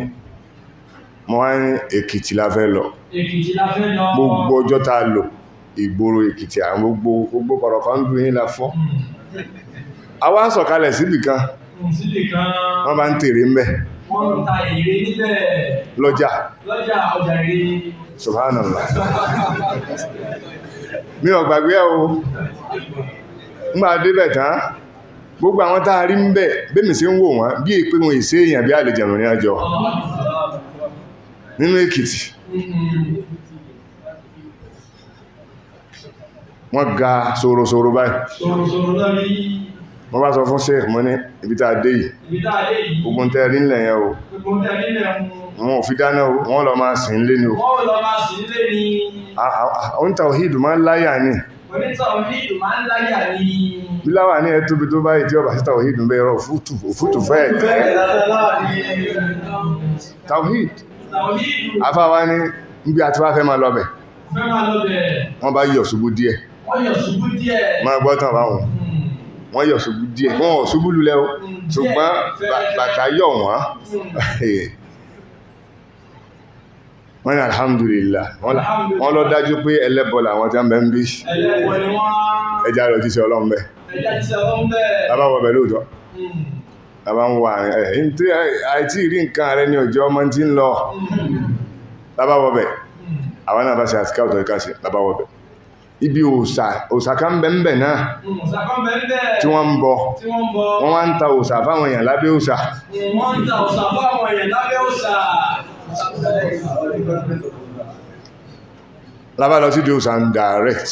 mo wá ní Èkìtì la fẹ́ lọ gbogbo ọjọ́ tá a lò ìgboro Èkìtì àwọn gbogbo kọ̀rọ̀kọ́ ń dún yín la fọ́ àwa sọ̀kalẹ̀ síbì kan wọ́n bá ń tèrè ń bẹ̀ lọ́jà subhanallah mi ò gbàgbé ẹ̀ o nígbà débẹ̀ tán gbogbo àwọn tá a rí ń bẹ̀ bẹ́ẹ̀ mi sí ń wò wọ́n bí èpé wọn ìṣe èèyàn bí àlejò ní àjọ nínú Èkìtì wọ́n ga sòròsòrò báyìí wọ́n bá sọ fún Sheikh mọ́ ní ibi tá a dé yìí gbogbo ń tẹ́ rí ńlẹ̀ yẹn o wọn ò fi dáná o wọ́n lọ máa sìn lé ní o àwọn tàwíìdù máa ń láyà ní bí láwà ní ẹ̀tóbi tó báyìí tí ọba sí tàwíìdù ń bẹ́ ẹ̀rọ òfútù fẹ́ tàwíìdù afáwa ní níbi àti wá fẹ́ máa lọ bẹ̀ wọ́n bá yọ̀ ṣubú díẹ̀ máa gbọ́ tàn báwọn wọ́n yọ̀ ṣubú díẹ̀ wọ́n ò ṣubú lulẹ̀ o ṣùgbọ́n bàtà yọ̀ wọ́n wọ́n ní alhamdulillah wọ́n lọ dájú pé ẹlẹ́bọ làwọn tí wọ́n bẹ́ ń bí ẹjá lọ jíṣẹ́ Ọlọ́run bẹ́ lábá wọ́bẹ̀ lóòtọ́ lábá ń wà ẹ̀yìn tí àìtí rí nǹkan rẹ ní ọjọ́ ọmọ tí ń lọ lábá wọ́bẹ̀ àwọn náà bá ṣe àtiká ọ̀tọ̀ ìkáṣẹ́ lábá wọ́bẹ̀ ibi òòṣà kan bẹ́ẹ̀ náà tí wọ́n ń bọ wọ́n wá ń ta òòṣà fáwọn èèyàn lábẹ́ òòṣà lábá lọ sí di òòṣà ń direct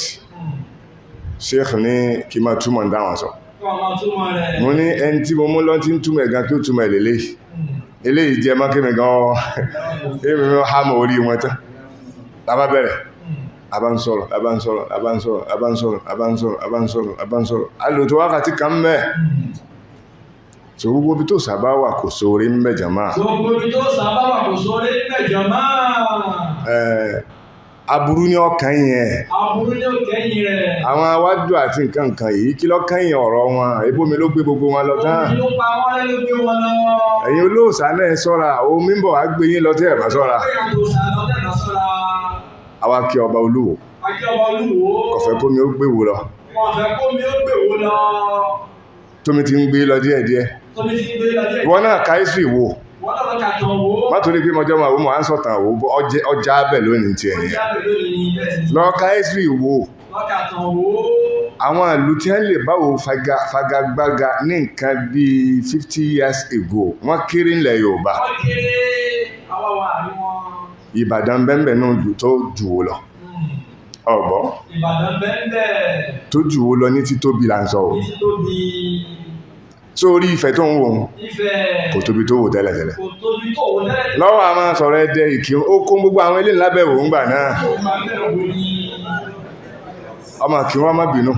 Sheikh ní kí máa túmọ̀ ń dáwọn sọ mo ní ẹni tí mo mú lọ tí ń túmọ̀ ẹ̀gán kí ó túmọ̀ ẹ̀lẹ́lẹ́ eléyìí jẹ́ mọ́kẹ́mì gan-an èmi mọ́ hámọ̀ orí wọn tán lábá bẹ̀rẹ̀ abánsọ̀rọ̀ alòtò wákàtí kan mẹ́ tí gbogbo bí tó sábà wà kò sóore ń bẹ̀ jàmáà aburú ní ọkàn yẹn àwọn awájú àti nǹkan yìí kí lọ́kàn yẹn ọ̀rọ̀ wọn ebómi ló gbé gbogbo wọn lọ tán ẹ̀yin olóòṣà náà sọ́ra omi ń bọ̀ wá gbé yín lọ tẹ́ ẹ̀ bá sọ́ra àwa kí ọba Olúwo kọ̀fẹ́ kómi ó gbé wò lọ tómi ti ń gbé lọ díẹ̀díẹ̀ wọ́n náà káísì wò má torí pé mọjọ́ máa wó mọ̀ á ń sọ̀tàn wò ọjà abẹ lónìí ti ẹ̀yìn lọ káísì wò àwọn ìlú tí wọ́n lè báwo fagagbága ní nǹkan bíi 50 years ago wọ́n kéré ńlẹ̀ Yorùbá Ìbàdàn bẹ́ẹ̀ náà tó jù wó lọ ọ̀gbọ́ tó jù wó lọ ní títóbi là ń sọ sórí Ifẹ̀ tó ń wò kò tóbi tó wò tẹ́lẹ̀tẹ́lẹ̀ lọ́wọ́ a máa sọ̀rọ̀ Ẹdẹ Ìkìrun ó kó gbogbo àwọn ilé lábẹ́ òun gbà náà ọmọ Ìkìrun ọmọ bínú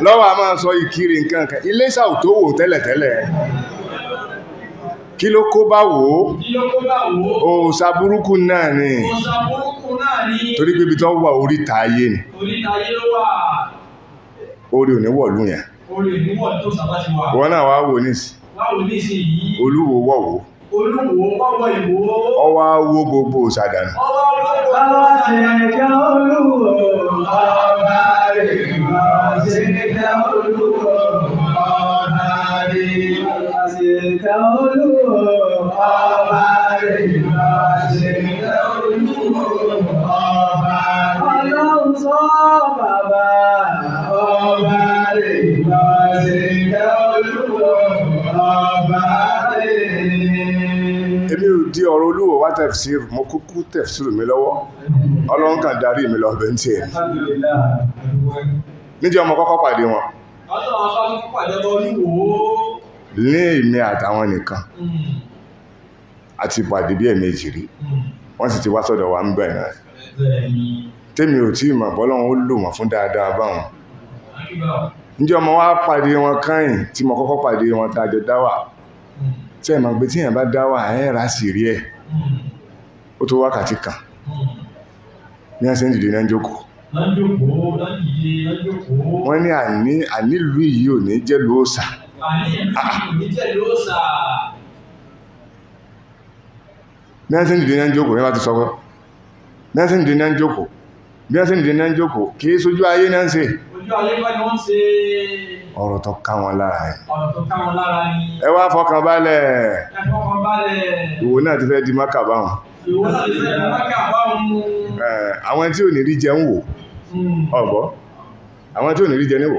lọ́wọ́ a máa sọ ìkiri nǹkan kan Iléṣà ò tó wò tẹ́lẹ̀tẹ́lẹ̀ kí ló kó bá wò ó òòṣà burúkú náà ni torí pé ibi tó wà oríta ayé ni orí ò ní wọ̀lú yẹn wọ́n náà wá wò nísì Olúwo wọ̀wọ́ ọwá wó gbogbo òṣàdánù èmi ò di ọ̀rọ̀ Olúwo wá tafsir mo kúkú tafsir mi lọ́wọ́ Ọlọ́run kan darí mi lọ bẹ̀ ń tiẹ̀ níjẹ́ ọmọ kọ́kọ́ pàdé wọn ní èmi àtàwọn nìkan àti pàdé bí ẹ̀mejì rí wọ́n sì ti wá sọ́dọ̀ wa ń bẹ̀ náà tèmi ò tí mọ̀ bọ́lọ́run ó lò wọ́n fún dáadáa báwọn níjẹ́ ọmọ wa pàdé wọn káyìn tí mo kọ́kọ́ pàdé wọn tá a jọ dáwà tí ẹ̀ máa gbé tí èèyàn bá dáwà ẹ̀ rà sí rí ẹ̀ ó tó wákàtí kan ní ẹsẹ̀ ń dìde náà jókòó wọ́n ní ànílùú yìí ò ní jẹ́ lóòsà ní ẹsẹ̀ ń dìde náà jókòó ní wá ti sọ pé ní ẹsẹ̀ ń dìde náà jókòó bí ẹsẹ̀ ń dìde náà jókòó kì í sójú ayé náà ń ṣe ọ̀rọ̀ tó ká wọn lára ẹ̀ ẹ wá fọkàn balẹ̀ ìwò náà ti fẹ́ di Mákà báwọn àwọn tí ò ní rí jẹ ń wò ọ̀gbọ́ àwọn tí ò ní rí jẹ níwò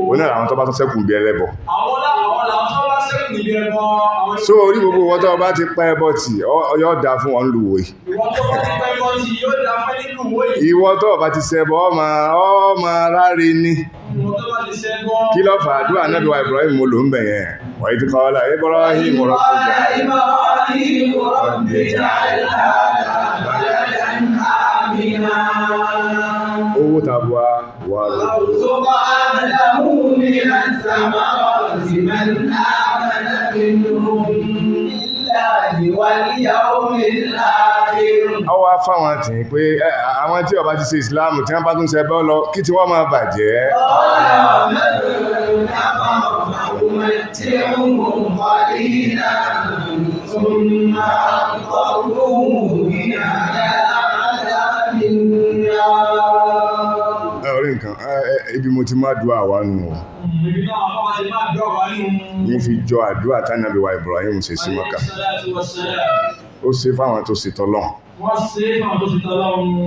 òun náà àwọn tó bá tó sẹ́kù bí ẹlẹ́bọ so orí gbogbo wọn tó bá ti pa ẹbọ tí yóò dá fún wọn lùwò ìwọ tó bá ti ṣẹbọ ọmọ ráre ní kí ló fà àdúrà náà bí wa Ibrahim mo lò ń bẹ̀ yẹn wọ́n ti kọ́ ọ́lá Ibrahim owó tàbúwá wà ọwọ́ fáwọn tí pé àwọn tí ó bá ti ṣe Islam tí wọ́n bá tún ṣe bọ́ lọ kí tí wọ́n máa bàjẹ́ orí nǹkan ibi mo ti máa dúà wá nù ọ́ mo fi jọ àdúrà tánàbí wa Ibrahim ṣe sí Mákà ó ṣe fáwọn tó ṣe tọ́lọ́run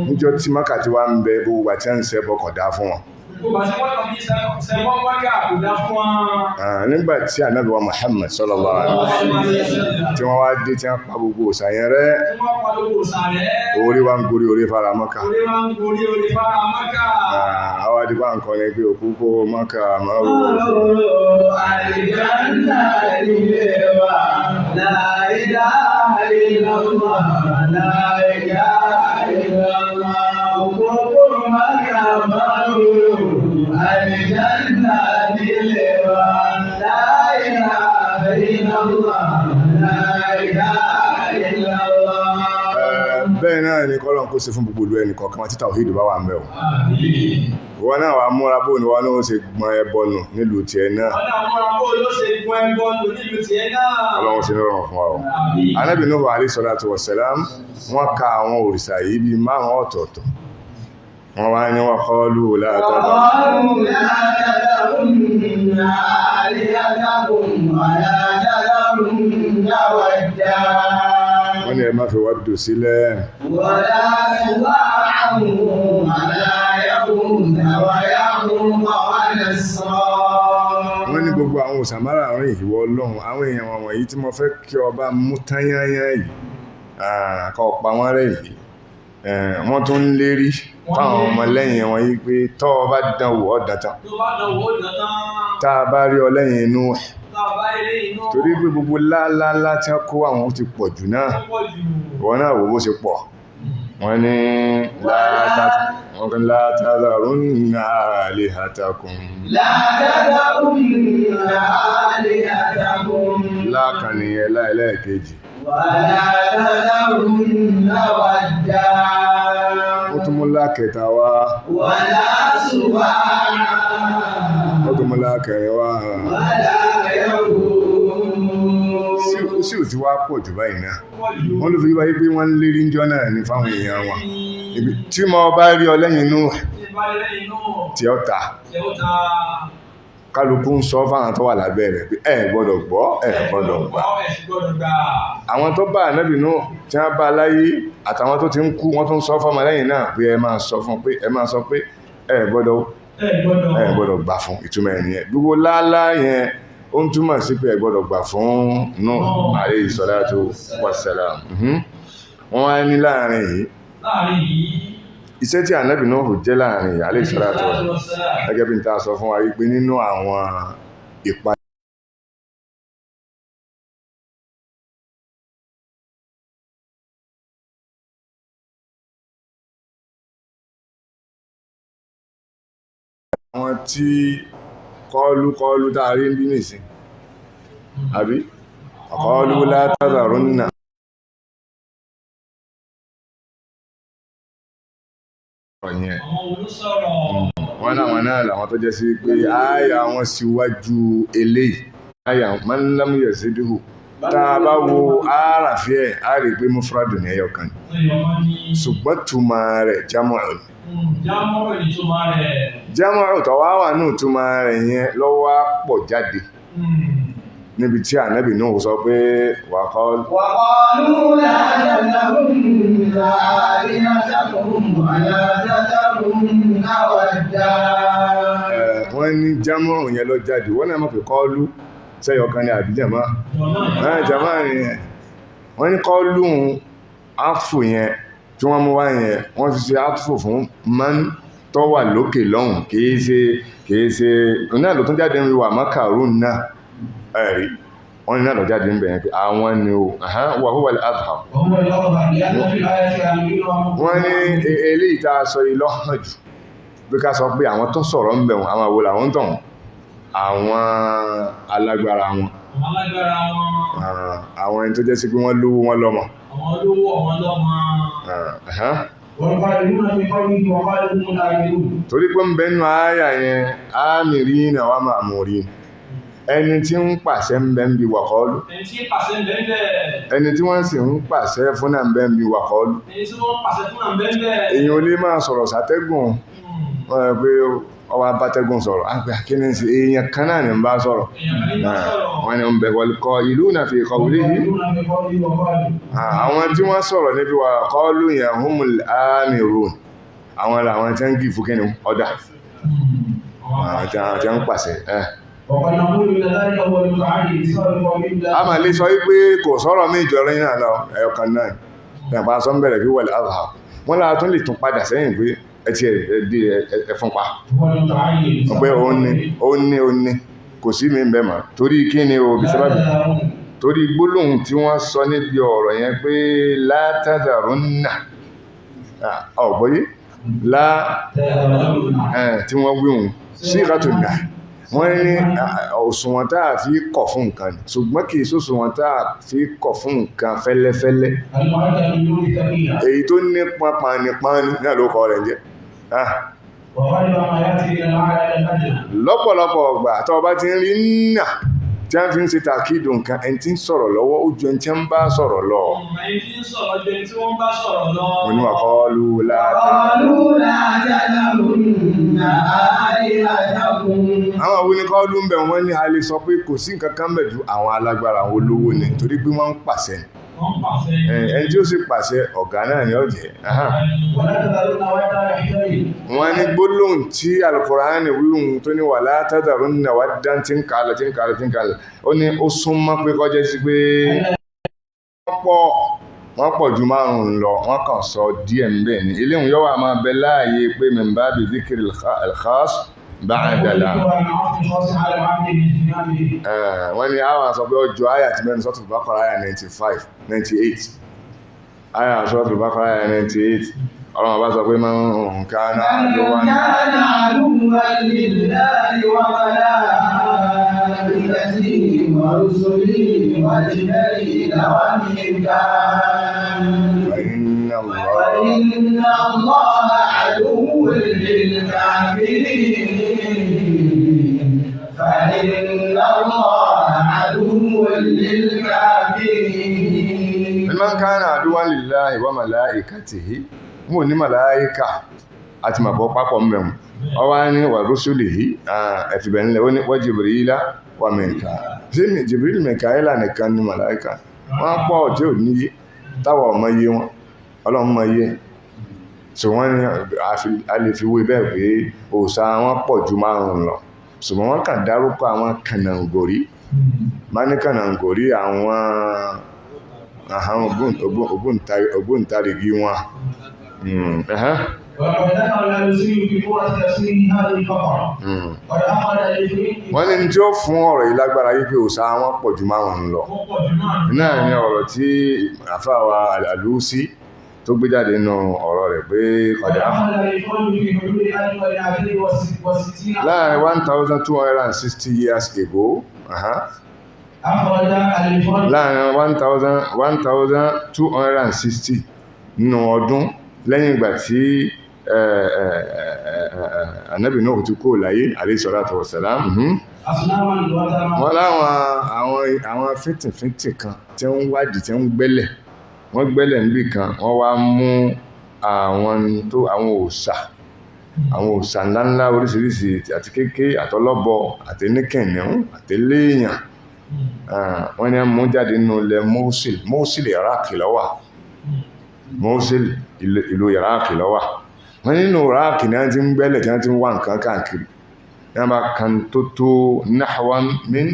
níjọ́ tí Mákà ti wá ń bẹ gbogbo àti à ń ṣe bọ́kọ̀ dá fún wọn nígbà tí ànábì wa Muhammad sallallahu alaihi wasallam tí wọ́n wá dé tí wọ́n pa gbogbo òsàyẹn rẹ̀ orí wa ń gorí orí fara Mákà àwọn adìbá nǹkan ní pé òkú kó Mákà máa wò àlìjánnà ilé wa la ilaha illallah la ilaha illallah òkú kó Mákà máa wò àlìjánnà ilé wa la ilaha illallah la ilaha illallah. Bẹ́ẹ̀ náà ni kọ́lọ̀n kó ṣe fún gbogbo ìlú ẹnì kọ̀ọ̀kan tí tàwhídù bá wà mẹ́ o. Wọ́n náà wà múra bóò ni wọ́n náà ó ṣe gbọ́n ẹbọ nù nílùú tiẹ̀ náà. Ọlọ́run ṣe ní rọrùn fún wa o. Ànábì Nuhu alayhi salatu wassalam wọ́n ka àwọn òrìṣà yìí bíi 5 ọ̀tọ̀ọ̀tọ̀. Wọ́n wá ní wọ́n kọlu látọ̀dọ̀. Wọ́n ní ẹ má fi wádù sílẹ̀. Wọ́n ní gbogbo àwọn òsàmárà àwọn ìwọ Ọlọ́run, àwọn èèyàn wọn wọ̀nyí tí mo fẹ́ kí ọba mú tányányá yìí, kó pa wọ́n rẹ́ yìí. Wọ́n tún ń lérí fáwọn ọmọ lẹ́yìn wọn yìí pé tọ́ ọ bá dánwò ọ́ dántán. Tá a bá rí ọ lẹ́yìn inú ẹ̀. Torí pé gbogbo láláálá tí wọ́n kó àwọn ti pọ̀ jù náà wọ́n náà wò bó ṣe pọ̀ wọ́n ní láàá wọ́n kan la tadharunna alihatakum لا تذرن آلهتكم láàkàn nìyẹn láìlẹ́ẹ̀kejì ولا تذرن ودا ó tún mú lákẹta wá ولا سواعا ó tún mú lákẹrin wá ولا يغوث sí ò tí wá pọ̀ jù báyìí náà wọ́n ló fi wáyé pé wọ́n ń lérí ń jọ náà ní fáwọn èèyàn wọn ibi tí mo bá rí ọ lẹ́yìn inú tí ó ta kálukú ń sọ fáwọn tó wà lábẹ́ rẹ̀ pé ẹ gbọ́dọ̀ gbọ́ ẹ gbọ́dọ̀ gbà àwọn tó bá ànábì náà tí wọ́n bá láyé àtàwọn tó ti ń kú wọ́n tó ń sọ fọ́mọ lẹ́yìn náà pé ẹ máa sọ pé ẹ gbọ́dọ̀ gbà fún ìtumọ̀ ẹ̀ nìyẹn gbogbo láálá yẹn ó ń túmọ̀ sí pé ẹ gbọ́dọ̀ gbà fún Nuh alayhi salatu wassalam wọ́n wá ní láàrin yìí iṣẹ́ tí ànábì náà jẹ́ láàrin yìí alayhi salatu wassalam gẹ́gẹ́ bí n ta sọ fún wa wípé nínú àwọn ìpa àwọn tí kọlu tààrí ń bí nìsín àbí qalu la tadharunna wọ́n láwọn náà làwọn tó jẹ́ sí pé àyà wọn síwájú eléyìí àyà man lam yazidhu tá a bá wo àràfẹ́ ẹ̀ á rí pé mufradu ní ẹyọ kan ṣùgbọ́n túmọ̀ rẹ̀ jámọ̀ọ́ jámọ̀ọ́ tó wá wà ní túmọ̀ rẹ̀ yẹn lọ́wọ́ pọ̀ jáde níbi tí ànábì náà sọ pé وقالوا لا تذرن آلهتكم ولا تذرن ودا wọ́n ní jámọ̀ọ́ yẹn lọ jáde wọ́n náà mọ̀ pé kọ́ọ̀lù sẹ́yọ̀ kan ní àbí jàmá jàmá yẹn wọ́n ní kọ́ọ̀lù áfù yẹn tí wọ́n mú wá yẹn wọ́n fi ṣe áfù fún man tó wà lókè lọ́hùn kìí ṣe náà ló tún jáde ń wà makarun náà ẹ̀rí wọ́n ní náà lọ jáde ń bẹ̀rẹ̀ pé àwọn ni ó wà húwà al-adhhar wọ́n ní eléyìí tá a sọ ilọ́ hàn jù bí ká sọ pé àwọn tó sọ̀rọ̀ ń bẹ̀rùn àwọn àwòlà wọn tàn àwọn alágbára wọn àwọn ẹni tó jẹ́ sí pé wọ́n lówó wọn lọ́mọ torí pé ń bẹ́nu ààyà yẹn amirina wa ma'murin ẹni tí ń pàṣẹ ń bẹ́ ń bi wàkọ́ọ́lù ẹni tí wọ́n sì ń pàṣẹ fún náà ń bẹ́ ń bi wàkọ́ọ́lù èèyàn ò lè máa sọ̀rọ̀ sátẹ́gùn wọ́n rẹ̀ pé ọwọ́ abátẹ́gùn sọ̀rọ̀ àgbà kí ní sí èèyàn kan náà ní ń bá sọ̀rọ̀ wọ́n ni ń bẹ̀ wọlùkọ́ ìlú náà fi kọ̀ wùlé yìí àwọn tí wọ́n sọ̀rọ̀ níbi wàkọ́ọ́lù yẹn humul amirun àwọn làwọn tí ń gí fún kíni ọ̀dà àwọn tí ń pàṣẹ a máa lè sọ wípé kò sọ̀rọ̀ mí ìjọ lẹ́yìn náà lọ ẹ̀yọkan náà ìyàpá sọ ń bẹ̀rẹ̀ bí wọlé azhar wọ́n lára tún lè tún padà sẹ́yìn pé ẹtí ẹ̀fún pa ọgbẹ́ òní kò sí mi bẹ̀ mọ́ torí kí ni o bí sábàbí torí gbólóhùn tí wọ́n sọ níbi ọ̀rọ̀ yẹn pé la tadharunna ọ̀gbọ́yé tí wọ́n wíhun sí ìrátùnà wọ́n ní òṣùwọ̀n tá a fi kọ̀ fún nǹkan ni ṣùgbọ́n kì í sóṣùwọ̀n tá a fi kọ̀ fún nǹkan fẹ́lẹ́fẹ́lẹ́ èyí tó ní pánpánipán náà ló kọ rẹ̀ jẹ́ lọ́pọ̀lọpọ̀ ọgbà tó bá ti ń rí nà tí a fi ń ṣe tàkídù nǹkan ẹni tí ń sọ̀rọ̀ lọ́wọ́ ó ju ẹni tí ń bá sọ̀rọ̀ lọ wọ́n ní wà qalu la tadharunna àwọn àwọn oníkọ́ọ̀lù ń bẹ̀ wọ́n ní a lè sọ pé kò sí nǹkan kan bẹ̀ ju àwọn alágbára àwọn olówó ni torí pé wọ́n ń pàṣẹ ẹni tí ó sì pàṣẹ ọ̀gá náà ni ó jẹ́ wọ́n ní gbólóhùn tí Al-Qur'ani wíhùn tó ní wala tadharunna waddan tí ń kalẹ̀ ó ní ó súnmọ́ pé kọjá sí pé wọ́n pọ̀ ju márùn-ún lọ wọ́n kàn sọ díẹ̀ ń bẹ̀ ní ilé ìwọ̀n yọ́wà máa bẹ láàyè pé min babi dhikril khas ba'dala wọ́n ní àwọn sọ pé ọjọ́ àyà tí mẹ́rin Suratul Baqara àyà 95 98 àyà Suratul Baqara àyà 98 ọlọ́run bá sọ pé máa ń ká náà ló wá ní. فإن الله عدو للكافرين فإن الله عدو للكافرين من كان عدوا لله وملائكته mo ní màláíkà àti màbọ̀ pápọ̀ mẹ́rin ọwá ní wà rusulihi ẹ̀fìbẹ̀nlẹ̀ wọ́n Jibrila wà Mika sí Jibril Mikaela nìkan ní màláíkà wọ́n pọ̀ tí ò níye táwà ọmọ yé wọn ọlọ́mọ yé so wọ́n ní a lè fi wé bẹ́ẹ̀ pé òòṣà wọn pọ̀ ju márùn-ún lọ ṣùgbọ́n wọ́n kàn dárúkọ àwọn kànàngòrí máa ní kànàngòrí àwọn ògbóǹtarìgì wọn. Wọ́n ní tí ó fún ọ̀rọ̀ yìí lágbára yìí pé òòṣà wọn pọ̀ ju márùn-ún lọ náà ni ọ̀rọ̀ tí àfáwà Al-Alusi tó gbé jáde nínú ọ̀rọ̀ rẹ̀ pé kọjá láàrin 1260 years ago láàrin 1260 nínú ọdún lẹ́yìn ìgbà tí Ànábì Nuhu ti kó láyé alayhi salatu wassalam wọ́n láwọn àwọn fìtìfìtì kan tí ń wádìí tí ń gbẹ́lẹ̀ wọ́n gbẹ́lẹ̀ níbì kan wọ́n wá mú àwọn òòṣà ńláńlá oríṣiríṣi àti kéèké àtọlọ́bọ àti níkẹ̀ẹ́nìún àti léèyàn wọ́n ní mú jáde nínú ilẹ̀ Mosul Iraq ló wà Mosul ìlú Iraq ló wà wọ́n nínú Iraq ní wọ́n ti ń gbẹ́lẹ̀ tí wọ́n ti ń wá nǹkan káàkiri ní wọ́n bá kan tó tó nahwan min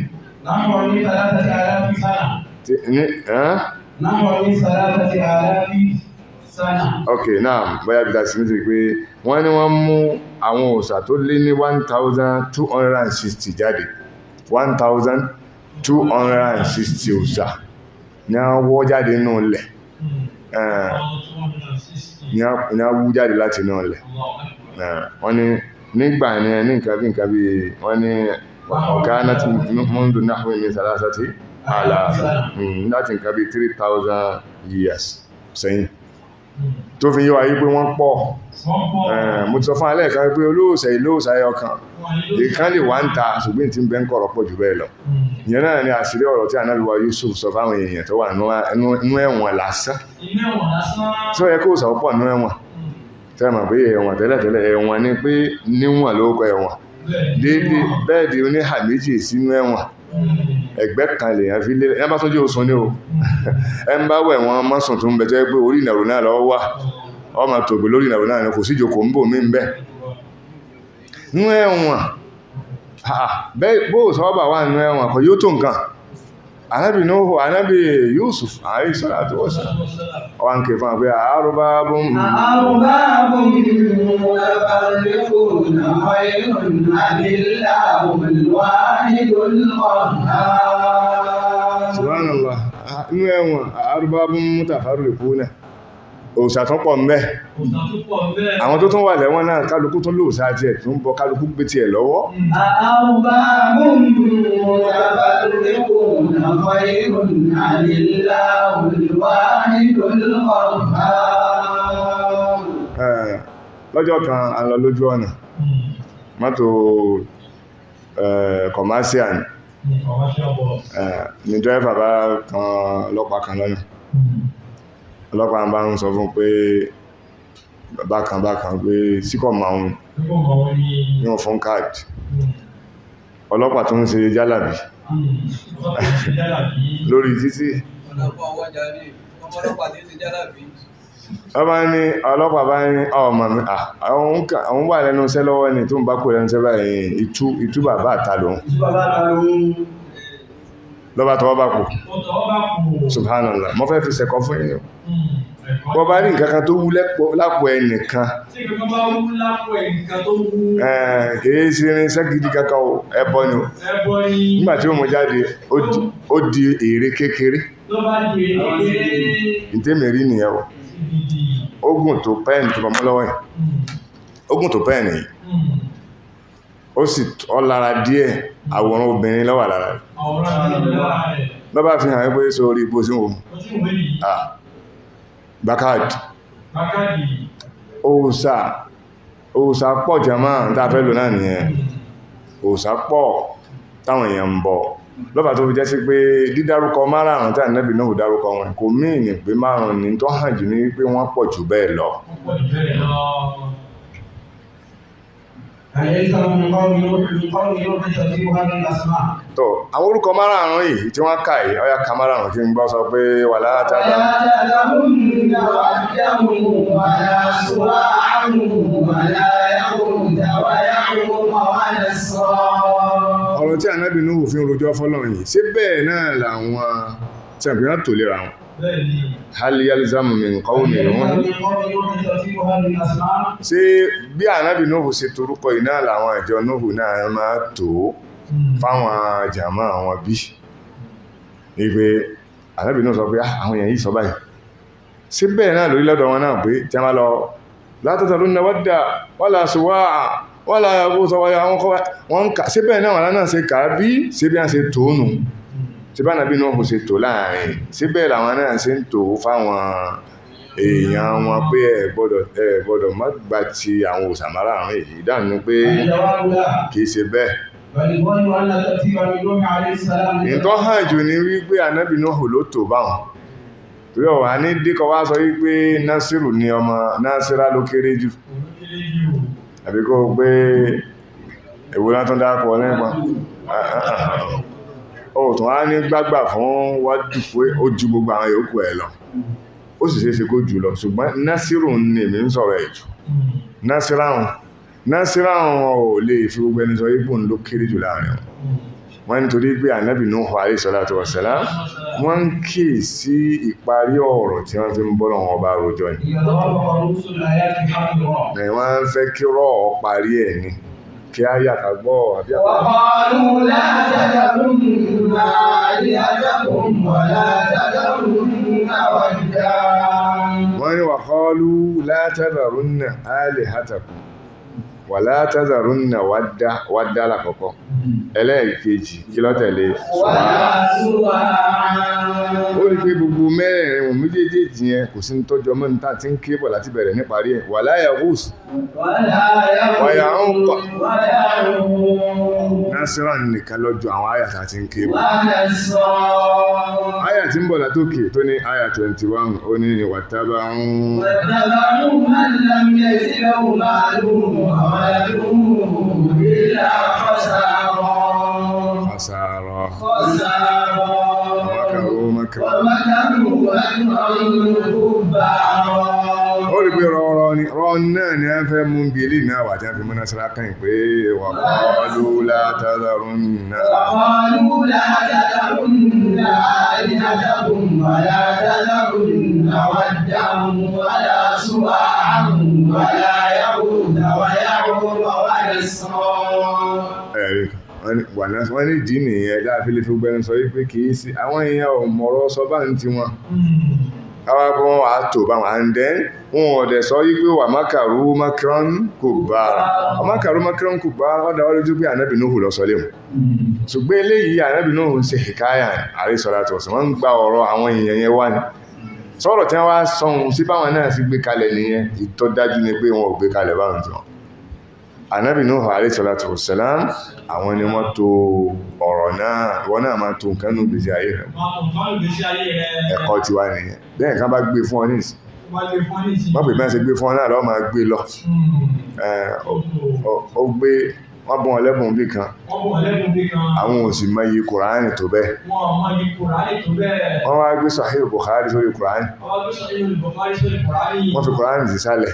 ok náà bóyá bí dáṣí nítorí pé wọ́n ní wọ́n mú àwọn òòṣà tó lé ní 1260 jáde 1260 òòṣà ní wọ́n wọ́ jáde nínú ilẹ̀ ní wọ́n wú jáde láti inú ilẹ̀ wọ́n ní nígbà ní nǹkan bí wọ́n ní ọ̀gá láti mọ́ndù náà ní sàlásàtì láti nǹkan bí 3000 years sẹ́yìn tó fi yíwa yí pé wọ́n pọ̀ mo ti sọ fún alẹ́ kan pé olóòṣà ọkàn ìkan lè wá ń ta ṣùgbọ́n tí ń bẹ́ ń kọ̀rọ̀ pọ̀ jù bẹ́ẹ̀ lọ ìyẹn náà ni àṣírí ọ̀rọ̀ tí Ànábì wa Yusuf sọ fáwọn èèyàn tó wà nínú ẹ̀wọ̀n lásán tí ó yẹ kó sọ̀pọ̀ nínú ẹ̀wọ̀n tẹ́mọ̀ pé ẹ̀wọ̀n tẹ́lẹ̀tẹ́lẹ̀ ẹ̀wọ̀n ni pé níwọ̀n lórúkọ ẹ̀wọ̀n déédé bẹ́ẹ̀dì oníhà méjì sínú ẹ̀wọ̀n ẹgbẹ́ kan lè yàn fi lé ẹ bá tọ́jú oṣù ní o ẹ ń bá wẹ̀ wọn mọ́sùn tó ń bẹ jẹ́ pé orí ìnàrò náà lọ́wọ́ wà ọmọ tògbè lórí ìnàrò náà ni kò sí ìjòkó ń bò mí ń bẹ́ nú ẹ̀wọ̀n bó sọ́ọ́bà wà nú ẹ̀wọ̀n kò yóò tó nǹkan Ànábì Nuhu Ànábì Yusuf alayhi salatu wassalam ọwá ń ké fún àpé arbabun mutafarriquna khayrun amillahul wahidul qahhar subhanallah inú ẹ̀wọ̀n arbabun mutafarriquna òòṣà tó pọ̀ mẹ́ àwọn tó tún wà lẹ́wọ̀n náà kálukú tún lóòṣà àti ẹ̀ tún bọ kálukú gbé ti ẹ̀ lọ́wọ́ lọ́jọ́ kan a lọ lójú ọ̀nà mọ́tò commercial ni dírẹ́fà bá kan ọlọ́pàá kan lọ́nà ọlọ́pàá bá ń sọ fún pé bákan pé síkọ̀ máa ń yíò fún káàdì ọlọ́pàá tó ń ṣe jálàbí lórí títí ọlọ́pàá bá ní ọmọ mi àwọn wà lẹ́nu iṣẹ́ lọ́wọ́ ni tó ń bá kó lẹ́nu iṣẹ́ báyìí ìtú bàbá àtà lòun lọ́bá tọwọ́ bá kù subhanallah mo fẹ́ fi sẹ̀kọ́ fún yín wọ́n bá rí nǹkan tó wú lápò ẹnìkan kìí sí irinṣẹ́ gidi kankan ẹbọ ni o nígbà tí ó mú jáde ó di èrè kékeré ìtẹ́mẹ̀rí nìyẹn o ogun tó pẹ́ẹ̀nì tó bọ́mọ́ lọ́wọ́ yìí ogun tó pẹ́ẹ̀nì yìí ó sì ọlára díẹ̀ àwòrán obìnrin ló wà lára rẹ̀ lọ́bá fi hàn pé sórí ipò sí òun bákàdì òòsà pọ̀ jàmá ń tàà fẹ́ lò náà nìyẹn òòsà pọ̀ táwọn èèyàn ń bọ̀ lọ́bàá tó fi jẹ́ sí pé dídárúkọ márààrún tí Ànábì Nuhu dárúkọ wọn kò míìnì pé márùn ní tó hàn jù ní pé wọ́n pọ̀ jù bẹ́ẹ̀ lọ tó àwọn orúkọ márààrún yìí tí wọ́n kà yìí ọya ka márààrún kí n gbọ́ sọ pé wà látàdá ọ̀rọ̀ tí Ànábì Nuhu fi ń rojọ́ fọ́lọ́run yìí ṣé bẹ́ẹ̀ náà làwọn tẹ̀m̀pìyàn tó lera wọn hal yalzamu min qawli Nuh ṣé bí Ànábì Nuhu ṣe torúkọ iná làwọn ìjọ Nuhu náà máa tó fáwọn jàmá àwọn bí i pé Ànábì Nuhu sọ pé àwọn èèyàn yìí sọ báyìí ṣé bẹ́ẹ̀ náà lórí lọ́dọ̀ wọn náà pé tí a máa lọ látàtàlúnna wadda wala suwa'a wala yaghutha wa ya'uqa wọn kà ṣé bẹ́ẹ̀ náà wọn náà ṣe kà bí ṣé bí a ṣe tóónù tí bá Ànábì Nuhu ṣe tò láàrin síbẹ̀ làwọn náà ṣe ń tò fáwọn èèyàn wọn pé ẹ gbọ́dọ̀ má gbà ti àwọn òsàmárà àwọn èyí dáhùn pé kìí ṣe bẹ́ẹ̀ nǹkan hàn jù ní wípé Ànábì Nuhu ló tò báwọn torí ọ̀wà ní díkọ̀ wá sọ wípé Násírù ni ọmọ Násírà ló kéré jù àbí kó pé ìwòrán tó dákọ̀ lẹ́gbọ́n ọ̀tún wá ní gbágbà fún wádùú pé ó ju gbogbo àwọn yòókù ẹ̀ lọ ó sì ṣeéṣe kó jù lọ ṣùgbọ́n Násírù ní èmi ń sọ̀rọ̀ ẹ̀ jù Násíràhùn ò lè fi gbogbo ẹni sọ ipò ló kéré jù láàrin wọn nítorí pé Ànábì Nuhu alayhi salatu wassalam wọ́n ń kí sí ìparí ọ̀rọ̀ tí wọ́n fi ń bọ́lọ̀ wọn bá rojọ́ ni wọ́n fẹ́ kí rọ́ ọ parí ẹ̀ ni kí á yà ká gbọ́ àbí àpá. وقالوا لا تذرن آلهتكم ولا تذرن ودا. wọ́n ní وقالوا لا تذرن آلهتكم ولا تذرن ودا wádá lákọ̀ọ́kọ́ ẹlẹ́ẹ̀kejì kí ló tẹ̀lé ó rí pé gbogbo mẹ́rẹ̀ẹ̀rin wọn méjèèjì yẹn kò sí tọ́jú ọmọ níta tí ń ké bọ̀ láti bẹ̀rẹ̀ níparí ẹ̀ wala yaghus wa ya'uq Násírà nìkan lọ́jọ́ àwọn àyàtà tí ń ké bọ̀ àyà tí ń bọ̀ látòkè tó ní àyà 21 ó ní wattaba'u man lam yazidhu maluhu wa waladuhu illa khasara ومكروا مكرا ó rí pé rọ náà ni a fẹ́ mú bí ilé náà wà tí a fi mú Násírà kan pé وقالوا لا تذرن آلهتكم ولا تذرن ودا ولا سواعا ولا يغوث ويعوق ونسرا. wọ́n ní ìdí nìyẹn dáàfí lè fi gbẹ́nu sọ wípé kìí sí àwọn èèyàn ò mọ̀rọ̀ sọ bá ń ti wọn káwà pé wọ́n wà tó bá wọn àndẹ́ wọn ọ̀dẹ̀ sọ wípé wà mákàrú makran kubbara mákàrú makran kubbara ọ̀dà wọ́n lójú pé Ànábì Nuhu lọ sọ léwu ṣùgbọ́n eléyìí Ànábì Nuhu ń ṣe hikaya àrísọ̀rọ̀ wọ́n ń gba ọ̀rọ̀ àwọn èèyàn yẹn wá ní sọ̀rọ̀ tí wọ́n wá sọ̀hún sí báwọn náà sì gbé kalẹ̀ nìyẹn ìtọ́dájú ni pé wọn ò gbé kalẹ̀ báwọn tí wọn Ànábì Nuhu alayhi salatu wassalam àwọn ni wọ́n tó ọ̀rọ̀ náà wọ́n náà máa tó nǹkan ní ìgbésí ayé rẹ̀ ẹ̀kọ́ ti wá nìyẹn lẹ́yìn kan bá gbé fún ọ ní ìsìn wọ́n pè mẹ́sẹ̀ gbé fún ọ náà lọ́wọ́ máa gbé lọ ó gbé wọ́n bọ́n ọlẹ́bùn bí kan àwọn òsì mọ iye Kùránì tó bẹ́ẹ̀ wọ́n wá gbé Sahih Bukhari sórí Kùránì wọ́n fi Kùránì sí sálẹ̀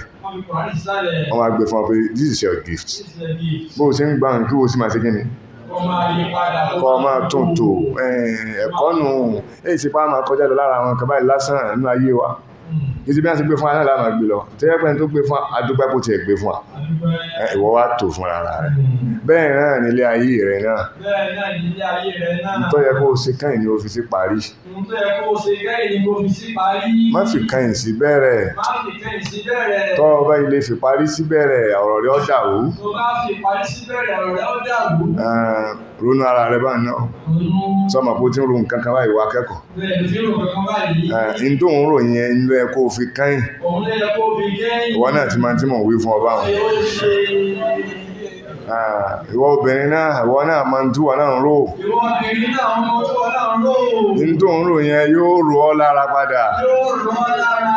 wọ́n wá gbé fún ọ pé this is your gift bó o ṣe ń gbà kí o sì máa ṣe kí ni kọ́ máa tún tò ẹ̀kọ́ nù èyí sì pa máa kọjá lọ lára àwọn kan báyìí lásán nínú ayé wa ìsì bí wọ́n ti gbé fún aláàlá máa gbé lọ tẹ́yẹ́ pẹ́ni tó gbé fún adúgbẹ́ kò tiẹ̀ gbé fún wa ìwọ wá tò fún ara rẹ̀ bẹ́ẹ̀ náà nílé ayé rẹ̀ náà tó yẹ kó o ṣe káyìn ní ọ́fíìsì parí tó yẹ kó ṣe kẹ́yìn ni kó fi sí parí. má fi kẹ́yìn sí bẹ̀rẹ̀. Má fi kẹ́yìn sí bẹ̀rẹ̀. tọ́ ọba ilé fi parí sí bẹ̀rẹ̀ ọ̀rọ̀ rẹ̀ ó dàrú. Tó bá fi parí sí bẹ̀rẹ̀ ọ̀rọ̀ rẹ̀ ó dàrú. ronú ara rẹ̀ bá náà sọmọ bó ti ń ro nǹkan kan báyìí wá kẹ́kọ̀ọ́. Bẹ́ẹ̀ ló fi rò kankan báyìí. n tó ń rò yẹn ń lọ ẹ kó fi kẹ́yìn. Òun ló yẹ kó fi kẹ́yìn. ìwọ náà ti máa tí mò ń wí fún ọba àwọn. ìwọ obìnrin náà ìwọ náà máa ń túwọ náà ń rò. Ìwọ obìnrin náà ọmọ tó wọ náà ń rò. n tó ń rò yẹn yóò rò ọ́ lára padà. Yóò rò ọ́ lára,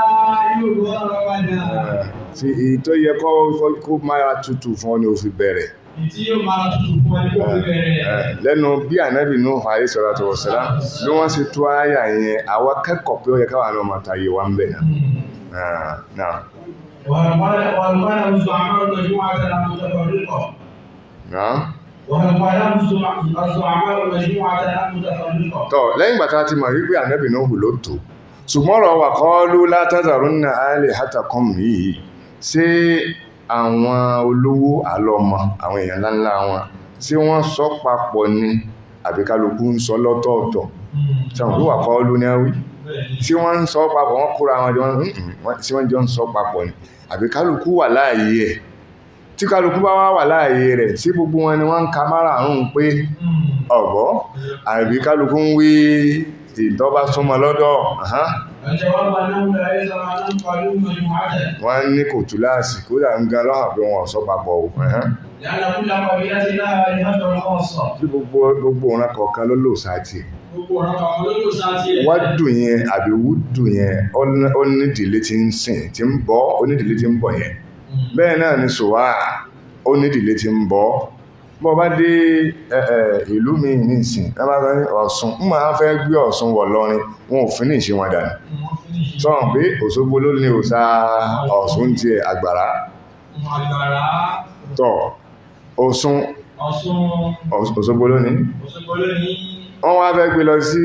yóò rò ọ́ lára padà. fi èyí tó yẹ kó máa tutù fún ọ ni o fi bẹ̀rẹ̀. Ìtí yóò máa tutù fún ẹni kó fi bẹ̀rẹ̀. lẹ́nu bí ànábì Nuhu alayhi salatu wa salam bí wọ́n ṣe tó àyà yẹn àwọn akẹ́kọ̀ọ́ pé ó yẹ káwọn náà máa tàyè wá ń bẹ̀ náà. والقلم الزعماء المجموعة المتفرقة. نعم. والقلم الزعماء المجموعة المتفرقة. tọ́ lẹ́yìn ìgbà tá a ti mọ̀ wípé ànábì Nuhu ló tó ṣùgbọ́n ọ̀rọ̀ wa qalu la tadharunna alihatakum yìí ṣé àwọn olówó àlọ́mọ àwọn èèyàn ńláńlá wọn tí wọ́n sọ papọ̀ ni àbí kálukú ń sọ lọ́tọ̀ọ̀tọ̀ ṣàwọn tó wà qalu ní àwí tí wọ́n ń sọ papọ̀ wọ́n kóra wọn tí wọ́n jọ ń sọ papọ̀ ni àbí kálukú wà láàyè ẹ̀ tí kálukú bá wà láàyè rẹ̀ sí gbogbo wọn ni wọ́n ń ka márààrún pé ọ̀gbọ́ àbí kálukú ń wí ìtọ́ba súnmọ́ lọ́dọ̀ wọ́n ní kò túláàsì kódà ń gan lọ́hàn pé wọ́n sọ papọ̀ o tí gbogbo ọ̀ràn kọ̀ọ̀kan ló lò sáàtì wádù yẹn àbí wúdù yẹn ó nídìílé tí ń sìn tí ń bọ́ ó nídìílé tí ń bọ̀ yẹn bẹ́ẹ̀ náà ni sòwà ó nídìílé tí ń bọ́ bọ́ bá dé ìlú mi ní ìsìn lábára Ọ̀ṣun ń máa fẹ́ gbé Ọ̀ṣun wọ̀ lọ́rin wọn ò fi ní ìṣe wọn dànù sọ́run pé Òṣogbo ló ní òòṣà Ọ̀ṣun ti àgbàrá tọ́ Ọ̀ṣun Òṣogbo ló ní wọ́n wá fẹ́ gbé lọ sí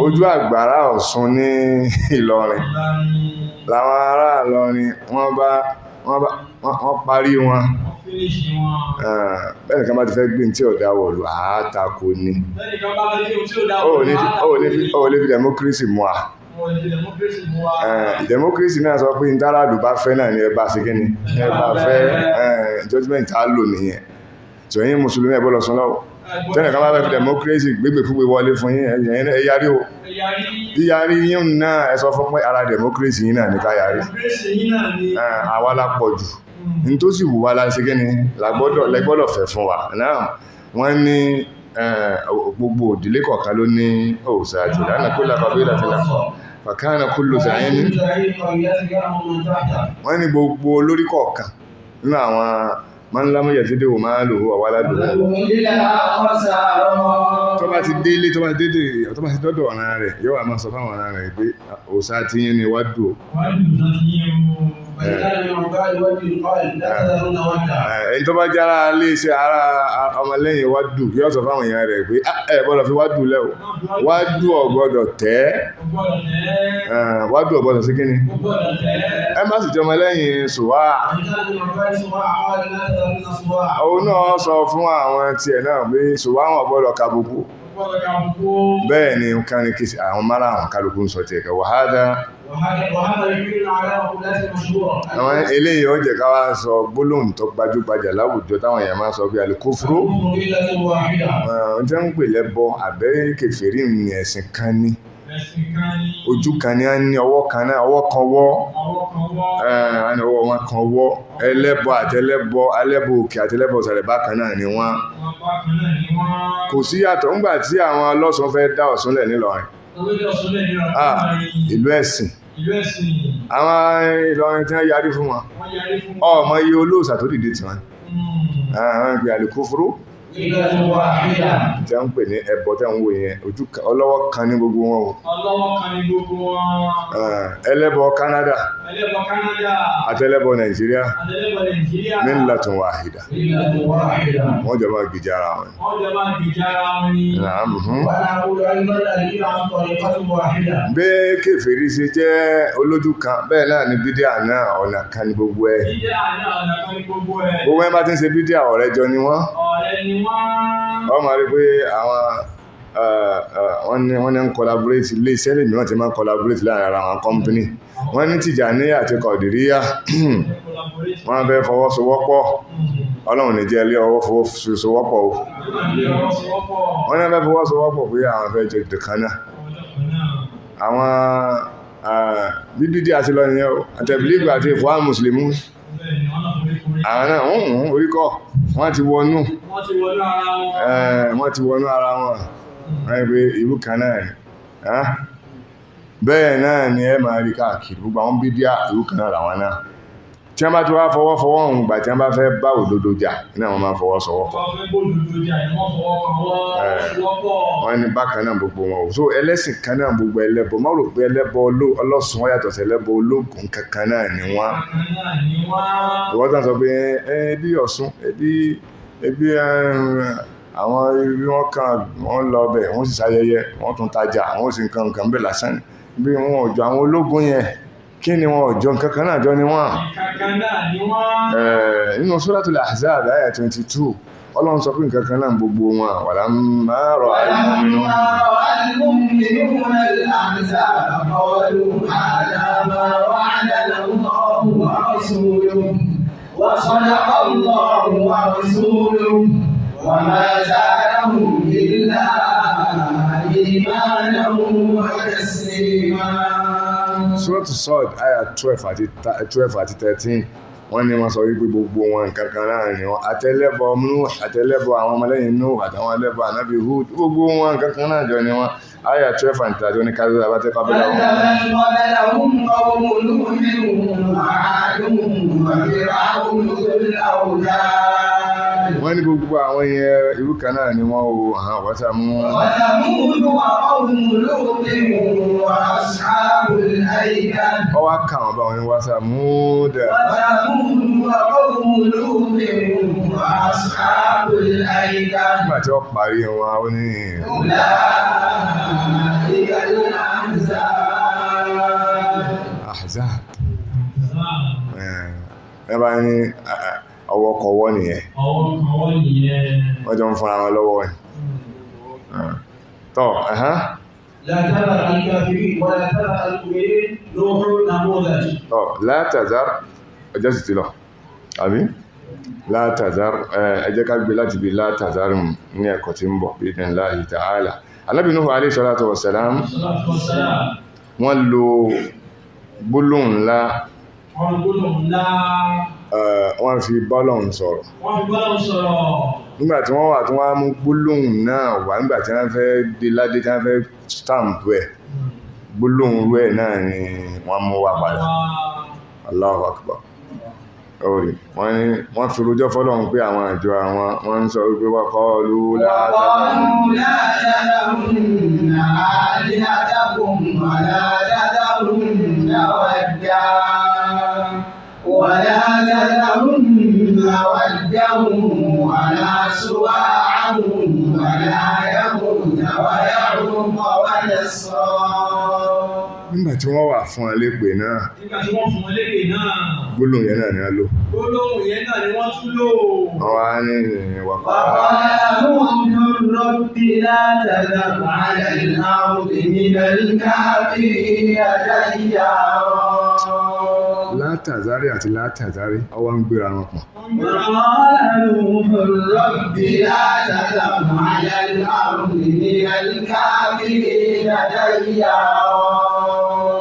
ojú àgbàrá Ọ̀ṣun ní Ìlọrin làwọn ará Ìlọrin wọ́n parí wọn bẹ́ẹ̀ nìkan bá ti fẹ́ gbé tí ọ̀dá wọ̀lú àátako ni ó lè fi democracy mú a democracy náà sọ pé ìtàràdù bá fẹ́ náà ni ẹ bá ṣe kíni ẹ bá fẹ́ judgment á lò nìyẹn tó yín mùsùlùmí ẹ bọ́lọ̀ sún lọ́wọ́ tẹ́nì kan bá fẹ́ fi democracy gbégbé fúgbé wọlé fún yín ẹ yarí o yíyarí yín náà ẹ sọ fún pé ara democracy yín náà ní ká yarí àwa la pọ̀ jù ní tó sì wù wá láti gẹ́ni lẹ́gbọ́dọ̀ fẹ́ fún wa náà wọ́n ní gbogbo òdílé kọ̀ọ̀kan ló ní òòṣà àti ìlànà kó lápá bí láti lápá fàkánà kó lò sàáyé ní wọ́n ní gbogbo olórí kọ̀ọ̀kan nínú àwọn mọ́nlámú yẹ̀ tí dé wò máa lò ó wà ládùúgbò tó bá ti délé tó bá ti dọ́dọ̀ ọ̀nà rẹ̀ yóò wà máa sọ fáwọn ọ̀nà rẹ̀ pé òòṣà tí yín ni wádù ẹni tó bá jára lé iṣẹ́ ara ọmọlẹ́yìn wádù yóò sọ fáwọn èèyàn rẹ̀ pé ẹ gbọ́dọ̀ fi wádù lẹ́wọ̀ wádù ọ̀gbọ́dọ̀ tẹ́ wádù ọ̀gbọ́dọ̀ sí kíni ẹ má sì jẹ́ ọmọlẹ́yìn sùwà òun náà sọ fún àwọn tiẹ̀ náà pé sùwà wọn gbọ́dọ̀ kàbùkù bẹ́ẹ̀ ni nǹkan ní kìí àwọn mara àwọn kálukú ń sọ tí ẹ̀kẹ́ wàhádá àwọn eléyìí ó jẹ́ ká wá sọ gbólóhùn tó gbajúgbajà láwùjọ táwọn èèyàn máa sọ pé àlùkùfúrú jẹ́ ń pè lẹ́bọ àbẹ́ kèfèrí ní ẹ̀sìn kan ní ojú kan ní a ní ọwọ́ kan náà ọwọ́ kan wọ́ ọwọ́ wọn kan wọ́ ẹlẹ́bọ àtẹlẹ́bọ alẹ́bọ òkè àtẹlẹ́bọ sàrẹ̀ bákan náà ni wọ́n kò sí yàtọ̀ ńgbà tí àwọn ọlọ́sùn fẹ́ dá Ọ̀ṣun lẹ̀ nílọrin ìlú ẹ̀sìn àwọn Ìlọrin tí wọ́n yarí fún wọn ọmọ iye olóòṣà tó dìde tí wọ́n gbé àlùkùfúrú tí a ń pè ní ẹbọ tí a ń wò yẹn ojú ọlọ́wọ́ kan ní gbogbo wọn o ẹlẹ́bọ Canada àtẹlẹ́bọ Nàìjíríà millatun wahida wọ́n jọ máa gbìjà ara wọn bẹ́ẹ̀ kèfèrí ṣe jẹ́ olójú kan bẹ́ẹ̀ náà ni bídíà náà ọ̀nà kan ní gbogbo ẹ̀ gbogbo ẹ̀ bá ti ń ṣe bídíà ọ̀rẹ́ jọ ni wọ́n wọ́n máa rí pé àwọn wọ́n ní ń collaborate ilé iṣẹ́ lè mìíràn tí máa ń collaborate láàrin ara àwọn company wọ́n ní Tìjàníyà àti Kọ̀dìríyà wọ́n fẹ́ fọwọ́sowọ́pọ̀ ọlọ́run ní jẹ́ ilé ọwọ́ fọwọ́sowọ́pọ̀ o wọ́n ní fẹ́ fọwọ́sowọ́pọ̀ pé àwọn fẹ́ jẹ ìdìkaná àwọn bíbídí àti lọ nìyẹn o àtẹ̀bílígbà àti ìfọ́ mùsùlùmí àwọn náà oríkọ́ wọ́n ti wọnú ara wọn wọ́n pé ìlú kan náà ni bẹ́ẹ̀ náà ni ẹ máa rí káàkiri gbogbo àwọn bídíà ìlú kan náà làwọn náà tí wọ́n bá ti wá fọwọ́fọwọ́ ọ̀hún gbà tí wọ́n bá fẹ́ bá òdodo jà iná wọn máa fọwọ́sowọ́pọ̀ wọ́n ní bákan náà gbogbo wọn ò so ẹlẹ́sìn kan náà gbogbo ẹlẹ́bọ má rò pé ẹlẹ́bọ ọlọ́sùn wọn yàtọ̀ sí ẹlẹ́bọ ológun kankan náà ni wọ́n ìwọ́n tán sọ pé ẹbí Ọ̀ṣun ẹbí àwọn ibi wọn kan wọn lọ bẹ̀ wọ́n sì ṣayẹyẹ wọ́n tún tajà wọ́n sì nǹkan bẹ̀ lásán bí wọn ò jọ àwọn ológun yẹn kí ni wọn ò jọ kankan náà jọ ni wọ́n nínú Suratul Ahzab àyá 22 Ọlọ́run sọ pé nǹkan kan náà gbogbo wọn walamma ra'al mu'minuna al-ahzaba qalu hadha ma wa'adana Allahu wa rasuluhu wa sadaqa Allahu wa rasuluhu wa ma zadahum illa imanan wa taslima. Suratu Sad àyá 12 àti 13 wọ́n ní wọ́n sọ wípé gbogbo wọn nǹkan kan náà ni wọ́n àtẹlẹ́bọ Nuh àtẹlẹ́bọ àwọn ọmọlẹ́yìn Nuh àtàwọn ẹlẹ́bọ ànábì Hud gbogbo wọn nǹkan kan náà jọ ni wọ́n àyá 12 àti 13 ní kájọ́ àbátẹ́ kábílà wọn. wọ́n ní gbogbo àwọn yẹn irú kan náà ni wọ́n o àwọn wọ́sàmú. ọwọ́ ká wọn bá wọn ní wọ́sàmú dẹ̀. nígbà tí wọ́n parí wọn ó ní. Ahzab ẹ bá ní ọwọ́ kọwọ́ nìyẹn wọ́n jọ ń fúnra wọn lọ́wọ́ ẹ̀ tọ́ la tazar ọjọ́ sì ti lọ àbí la tazar ẹ jẹ́ ká gbé láti bí la tazar ní ẹ̀kọ́ tí ń bọ̀ bí idhnillahi ta'ala. Ànábì Nuhu alayhi salatu wassalam wọ́n lo gbólóhùn ńlá wọ́n fi bọ́lọ̀hùn sọ̀rọ̀ nígbà tí wọ́n wà tí wọ́n á mú gbólóhùn náà wà nígbà tí wọ́n fẹ́ dé ládé tí wọ́n fẹ́ stamp ẹ̀ gbólóhùn rẹ̀ náà ni wọ́n mú wá padà. Allahu Akbar orí wọ́n fi rojọ́ fọ́lọ́hùn pé àwọn àjọ àwọn wọ́n ń sọ wípé wọ́n kọ́ lú ولا تذرن ودا ولا سواعا ولا يغوث ويعوق ونسرا. nígbà tí wọ́n wà fún ẹlẹ́pẹ̀ náà gbólóhùn yẹn náà ni wọ́n lò wọ́n wá ní ìwàkọ́ látàzárí àti látàzárí ọwọ́ ń gbéra wọn pọ̀.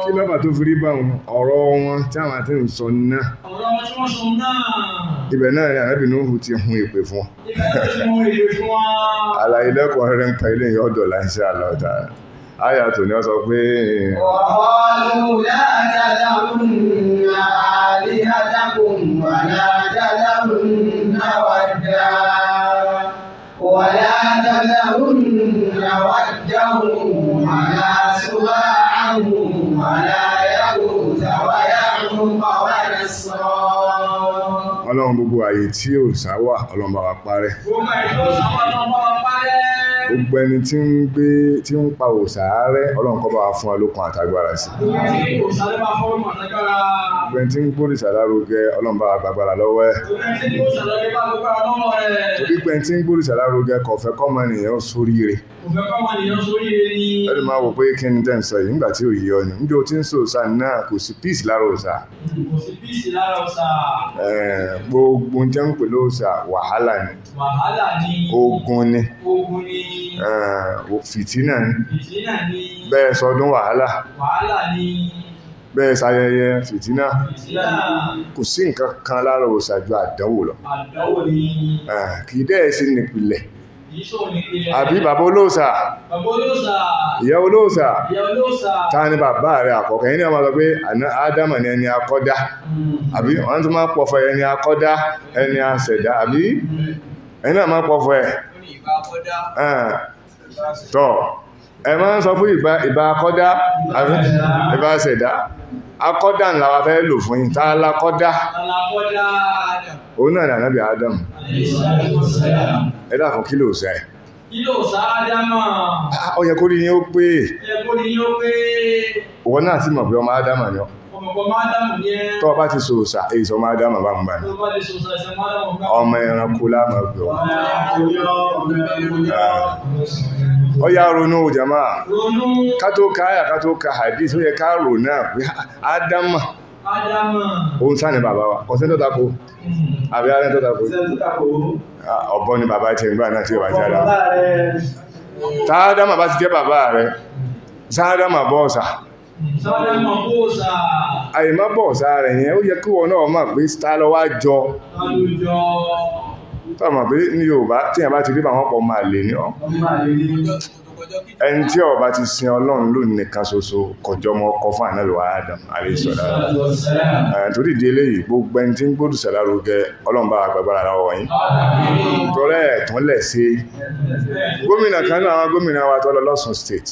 Kí lọ́bà tó fi rí bá wọn ọ̀rọ̀ wọn tí àwọn àti ń sọ náà. Ibẹ̀ náà ni Ànábì Nuhu ti hun ìpè fún wọn. Àlàyé lẹ́kọ̀ọ́ rẹ̀ ń pa ilé ìyọ́ ọ̀dọ̀ láìsí àlọ́ta. Àyà tó ní ọ sọ pé وقالوا لا تذرن آلهتكم ولا تذرن ودا ولا تذرن ودا ولا سواعا ولا يغوث ويعوق ونسرا. Ọlọ́run gbogbo àyè tí ò sáwà Ọlọ́run bá wa parẹ́. Gbogbo ẹni tí ń pa òòṣà rẹ́ Ọlọ́run kó bá wa fún olókun àtagbára sí. Gbogbo ẹni tí ń gbóríṣà lárugẹ Ọlọ́run bá wa gbàgbára lọ́wọ́ ẹ̀. Torí gbogbo ẹni tí ń gbóòrò ìṣàlárugẹ kò fẹ́ kọ́mọ nìyẹn sóríire. Kò fẹ́ kọ́mọ nìyẹn sóríire ni. Ẹni máa wò pé kí ni tẹ́ ń sọ yìí nígbà tí ò yí ọ ni níbi o ti ń sọ òòṣà náà kò sí píìsì lára òòṣà. Kò sí píìsì lára òòṣà. Gbogbo ń tẹ́ ń pè lóòṣà wàhálà ni. Wàhálà ni. Ogun ni. Ogun ni. Fìtínà ni. Fìtínà ni. Bẹ́ẹ̀ sọdún wàhálà. Wàhálà ni. Bẹ́ẹ̀ ṣayẹyẹ fìtínà. Fìtínà. Kò sí nǹkan kan lára òòṣà ju àdánwò lọ. Àdánwò ni. Kì í dẹ́ sí nípìnlẹ̀. Kì í ṣòwò nípìnlẹ̀. Àbí bàbá olóòṣà. Bàbá olóòṣà. Ìyá olóòṣà. Ìyá olóòṣà. Ta ni bàbá rẹ̀ àkọ́kọ́? Ẹni ọmọ sọ pé Ádámù ni ẹni akọ́dá. Àbí wọ́n tún máa pọ̀fọ̀ ẹni akọ́dá, ẹni aṣẹ̀dá. Àbí ẹni náà máa pọ̀fọ̀ ẹ̀. Tọ́ ẹ máa ń sọ fún ìbá akọ́dá, àbí ìbá aṣẹ̀dá. Akọ́dá ńlá wa fẹ́ lò fún yín. Ta lákọ́dá? Òun náà ni ànábì Ádámù. Ẹ dákun kí ló sẹ́? Kí ló sá Ádámù? Ó yẹ kó rí yín ó pé. Òwò náà sì mọ̀ pé ọmọ Ádámù ni ọ́. Tọ́ bá ti sòòsà èyí sọ ọmọ Ádámù bá ń bá ní. Ọmọ ẹranko láàmà pé ọ. Ó yá ronú jàmá. Ká tó ká àyà ká tó ká hadith ó yẹ ká rò náà pé Ádámù òun sáà ni bàbá wa ọ̀sẹ̀ tó tako àbí arẹ́ tó tako ọ̀bọ ni bàbá tẹ̀ nígbà náà tí ó bá jẹ́ Ádámù. Táádámù bá ti jẹ́ bàbá rẹ̀ sáádámù bọ́ọ̀sà àìmá bọ́ọ̀sà rẹ̀ yẹn ó yẹ kí wọn náà máa pé sítá lọ wá jọ tọ́mọ̀ pé ní Yorùbá tí ẹ̀ bá ti rí bá wọn pọ̀ máa lè ní ọ́ ẹni tí ó bá ti sin Ọlọ́run lónìí nìkan ṣoṣo kọjọ́ mọ́ ọkọ fún ànábì wa Ádámù aléṣọ́lá torí di eléyìí gbogbo ẹni tí ń gbódù sàlárugẹ Ọlọ́run bá agbára lọ́wọ́ wọ̀nyí tọ́rẹ́ ẹ̀tún lẹ̀ sí gómìnà kan náà àwọn gómìnà wa tọ́lọ lọ́sùn state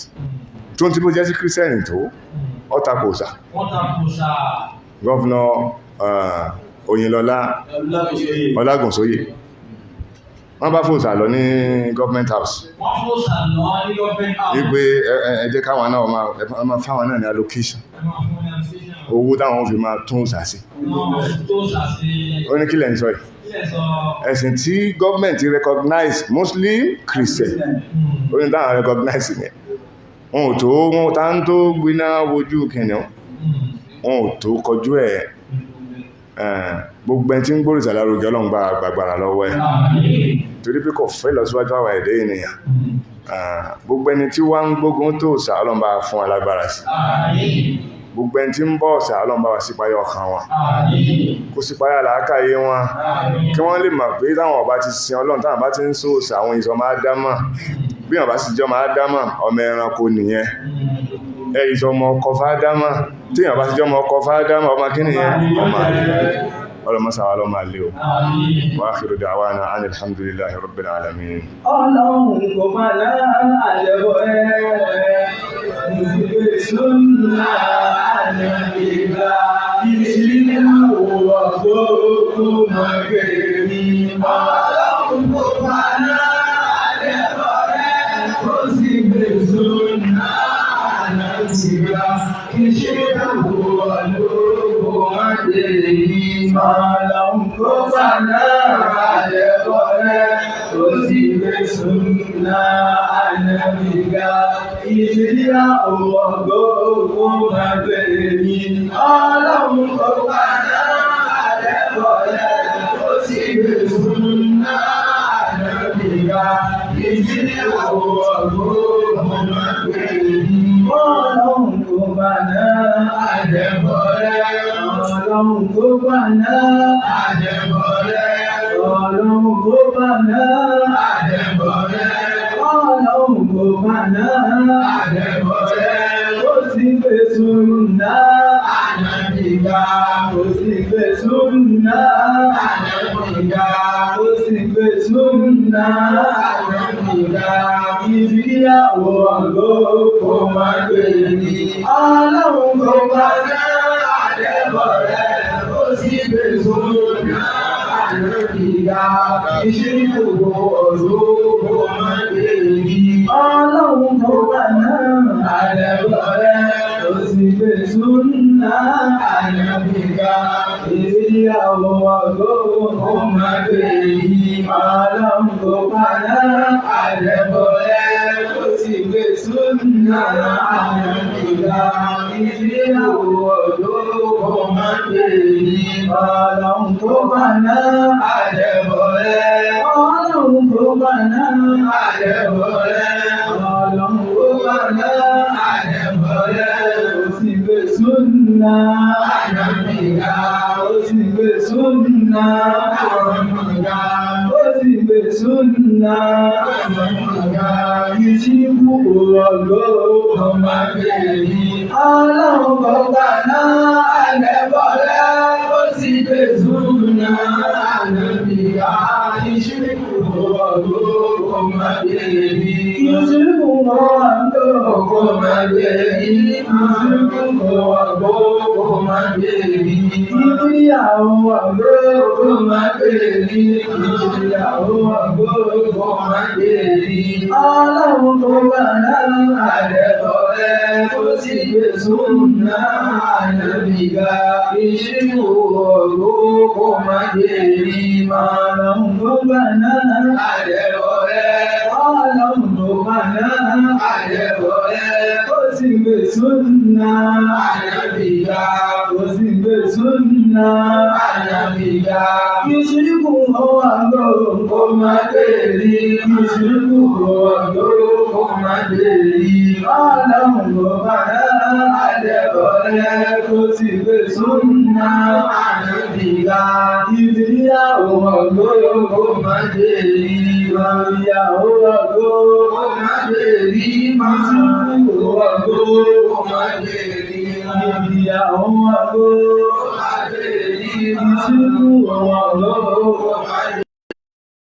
tó ń tí bó jẹ́ sí kírísítẹ́nì tó ọ́tàkùsà gọ́fúnà Oyinlọ́lá Ọlágúnsóyè wọ́n bá fòsà lọ ní government house wípé ẹ jẹ́ káwọn náà máa fáwọn náà ní allocation owó táwọn fi máa tún òsà sí ó ní kílẹ̀ ń sọ yìí ẹ̀sìn tí government recognize Muslim Christian ó ní táwọn recognize ní wọn ò tó wọn tá ń tó gbiná wojú kìnìún wọn ò tó kọjú ẹ̀ gbogbo ẹni tí ń gbóòrò ìsàlárugẹ Ọlọ́run gba agbára lọ́wọ́ ẹ̀ torí pé kò fẹ́ lọ síwájú àwọn ẹ̀dẹ́ ènìyàn gbogbo ẹni tí wá ń gbógun tó òsà Ọlọ́run bá fún alágbára sí gbogbo ẹni tí ń bọ́ òsà Ọlọ́run bá wà sípayá ọkàn wọn kó sípayá làákàyè wọn kí wọ́n lè mọ̀ pé táwọn ọba ti sin Ọlọ́run táwọn bá ti ń sọ òsà àwọn ìsọ máa dámà bí wọn bá sì jọ máa dámà ọmọ ẹranko nìyẹn ìsọ ọmọ ọkọ fádámà tí wọn bá sì jọ ọmọ ọkọ fádámà ọmọ kí nìyẹn ọmọ àlè ọlọ́mọsáwà lọ́mọ àlè o wa akhiru da'wana anil hamdulillahi rabbil alamin. Ọlọ́run kò máa láàrẹ̀bọ̀ ìgbè súnà àyàgbà ìṣílẹ̀ àwòrán tó kú mọ̀gẹ̀rẹ̀ ní Ọlọ́run kò máa láàrẹ̀bọ̀ ó sì gbè súnà àyàgbà ìṣílẹ̀ àwòrán tó kú mọ̀gẹ̀rẹ̀ ní Ọlọ́run kò máa láàrẹ̀bọ̀ ó sì gbé súnà ànàbìgà ìṣẹ́lẹ̀ àwọn gbogbo àgbẹ̀rẹ̀ ní Ọlọ́run kò padà àdẹ́bọ̀ rẹ̀ ó sì gbé súnà ànàbìgà ìṣẹ́lẹ̀ àwọn gbogbo àgbẹ̀rẹ̀ ní Ọlọ́run kò padà àdẹ́bọ̀ rẹ̀ Ọlọ́run kò padà àdẹ́bọ̀ rẹ̀ Ọlọ́run kò padà àdẹ́bọ̀ rẹ̀ Ọlọ́run kò padà àdẹ́bọ̀ rẹ̀ ó sì gbé súnà ànàbìgà ó sì gbé súnà ànàbìgà ó sì gbé súnà ànàbìgà ìfìyàwó ọ̀gọ́ kò má gbé ní Ọlọ́run kò padà àdẹ́bọ̀ rẹ̀ ó sì gbé súnà ànàbìgà ìṣíkòkò ọ̀rọ̀ kò má gbé ní Ọlọ́run kò padà àdẹ́bọ̀ rẹ̀ ó sì gbé súnà ànàbìgà ìfìyàwó ọ̀gọ́ kò má gbé ní ọlọ́run kò paná àdẹ̀bọ̀lẹ̀ ó sì gbé súnà àyànfìlà ìdíyàwó ọ̀dọ́ ọmọ bèèrè ọlọ́run kò paná àdẹ̀bọ̀lẹ̀ ọlọ́run kò paná àdẹ̀bọ̀lẹ̀ ọlọ́run kò paná àdẹ̀bọ̀lẹ̀ ó sì gbé súnà àyànfìlà ó sì gbé súnà àyànfìlà ó sì gbé súnà àyànfìlà ìṣíkú ọ̀dọ́ ọmọ bèèrè ọlọ́run kò paná àdẹ̀bọ̀lẹ̀ ó sì gbé súnà àyànfìlà ìṣíkú ọ̀dọ́ ọmọ bèèrè ìṣíkú ọ̀dọ́ ọmọ bèèrè ìṣíkú ọ̀dọ́ ọmọ bèèrè ìgbéyàwó ọ̀dọ́ ọmọ bèèrè ìgbéyàwó ọ̀dọ́ ọmọ bèèrè ọlọ́run kò paná àdẹ̀bọ̀lẹ̀ ó sì gbé súnà àyànfìlà ìṣíkú ọ̀dọ́ ọmọ bèèrè ọlọ́run kò paná àdẹ̀bọ̀lẹ̀ ọlọ́run kò paná àdẹ̀bọ̀lẹ̀ ó sì gbé súnà àyànfìlà ó sì gbé súnà àyànfìlà ìṣíkú ọ̀dọ́ ọmọ bèèrè ìṣíkú ọ̀dọ́ ọmọ bèèrè ọlọ́run kò paná àdẹ̀bọ̀lẹ̀ ó sì gbé súnà àyànfìlà ìdíyàwó ọ̀dọ́ ọmọ bèèrè ìyàwó ọ̀dọ́ ọmọ bèèrè ìṣíkú ọ̀dọ́ ọmọ bèèrè ìyàwó ọ̀dọ́ ọmọ bèèrè ìṣíkú ọ̀dọ́ ọmọ bèèrè.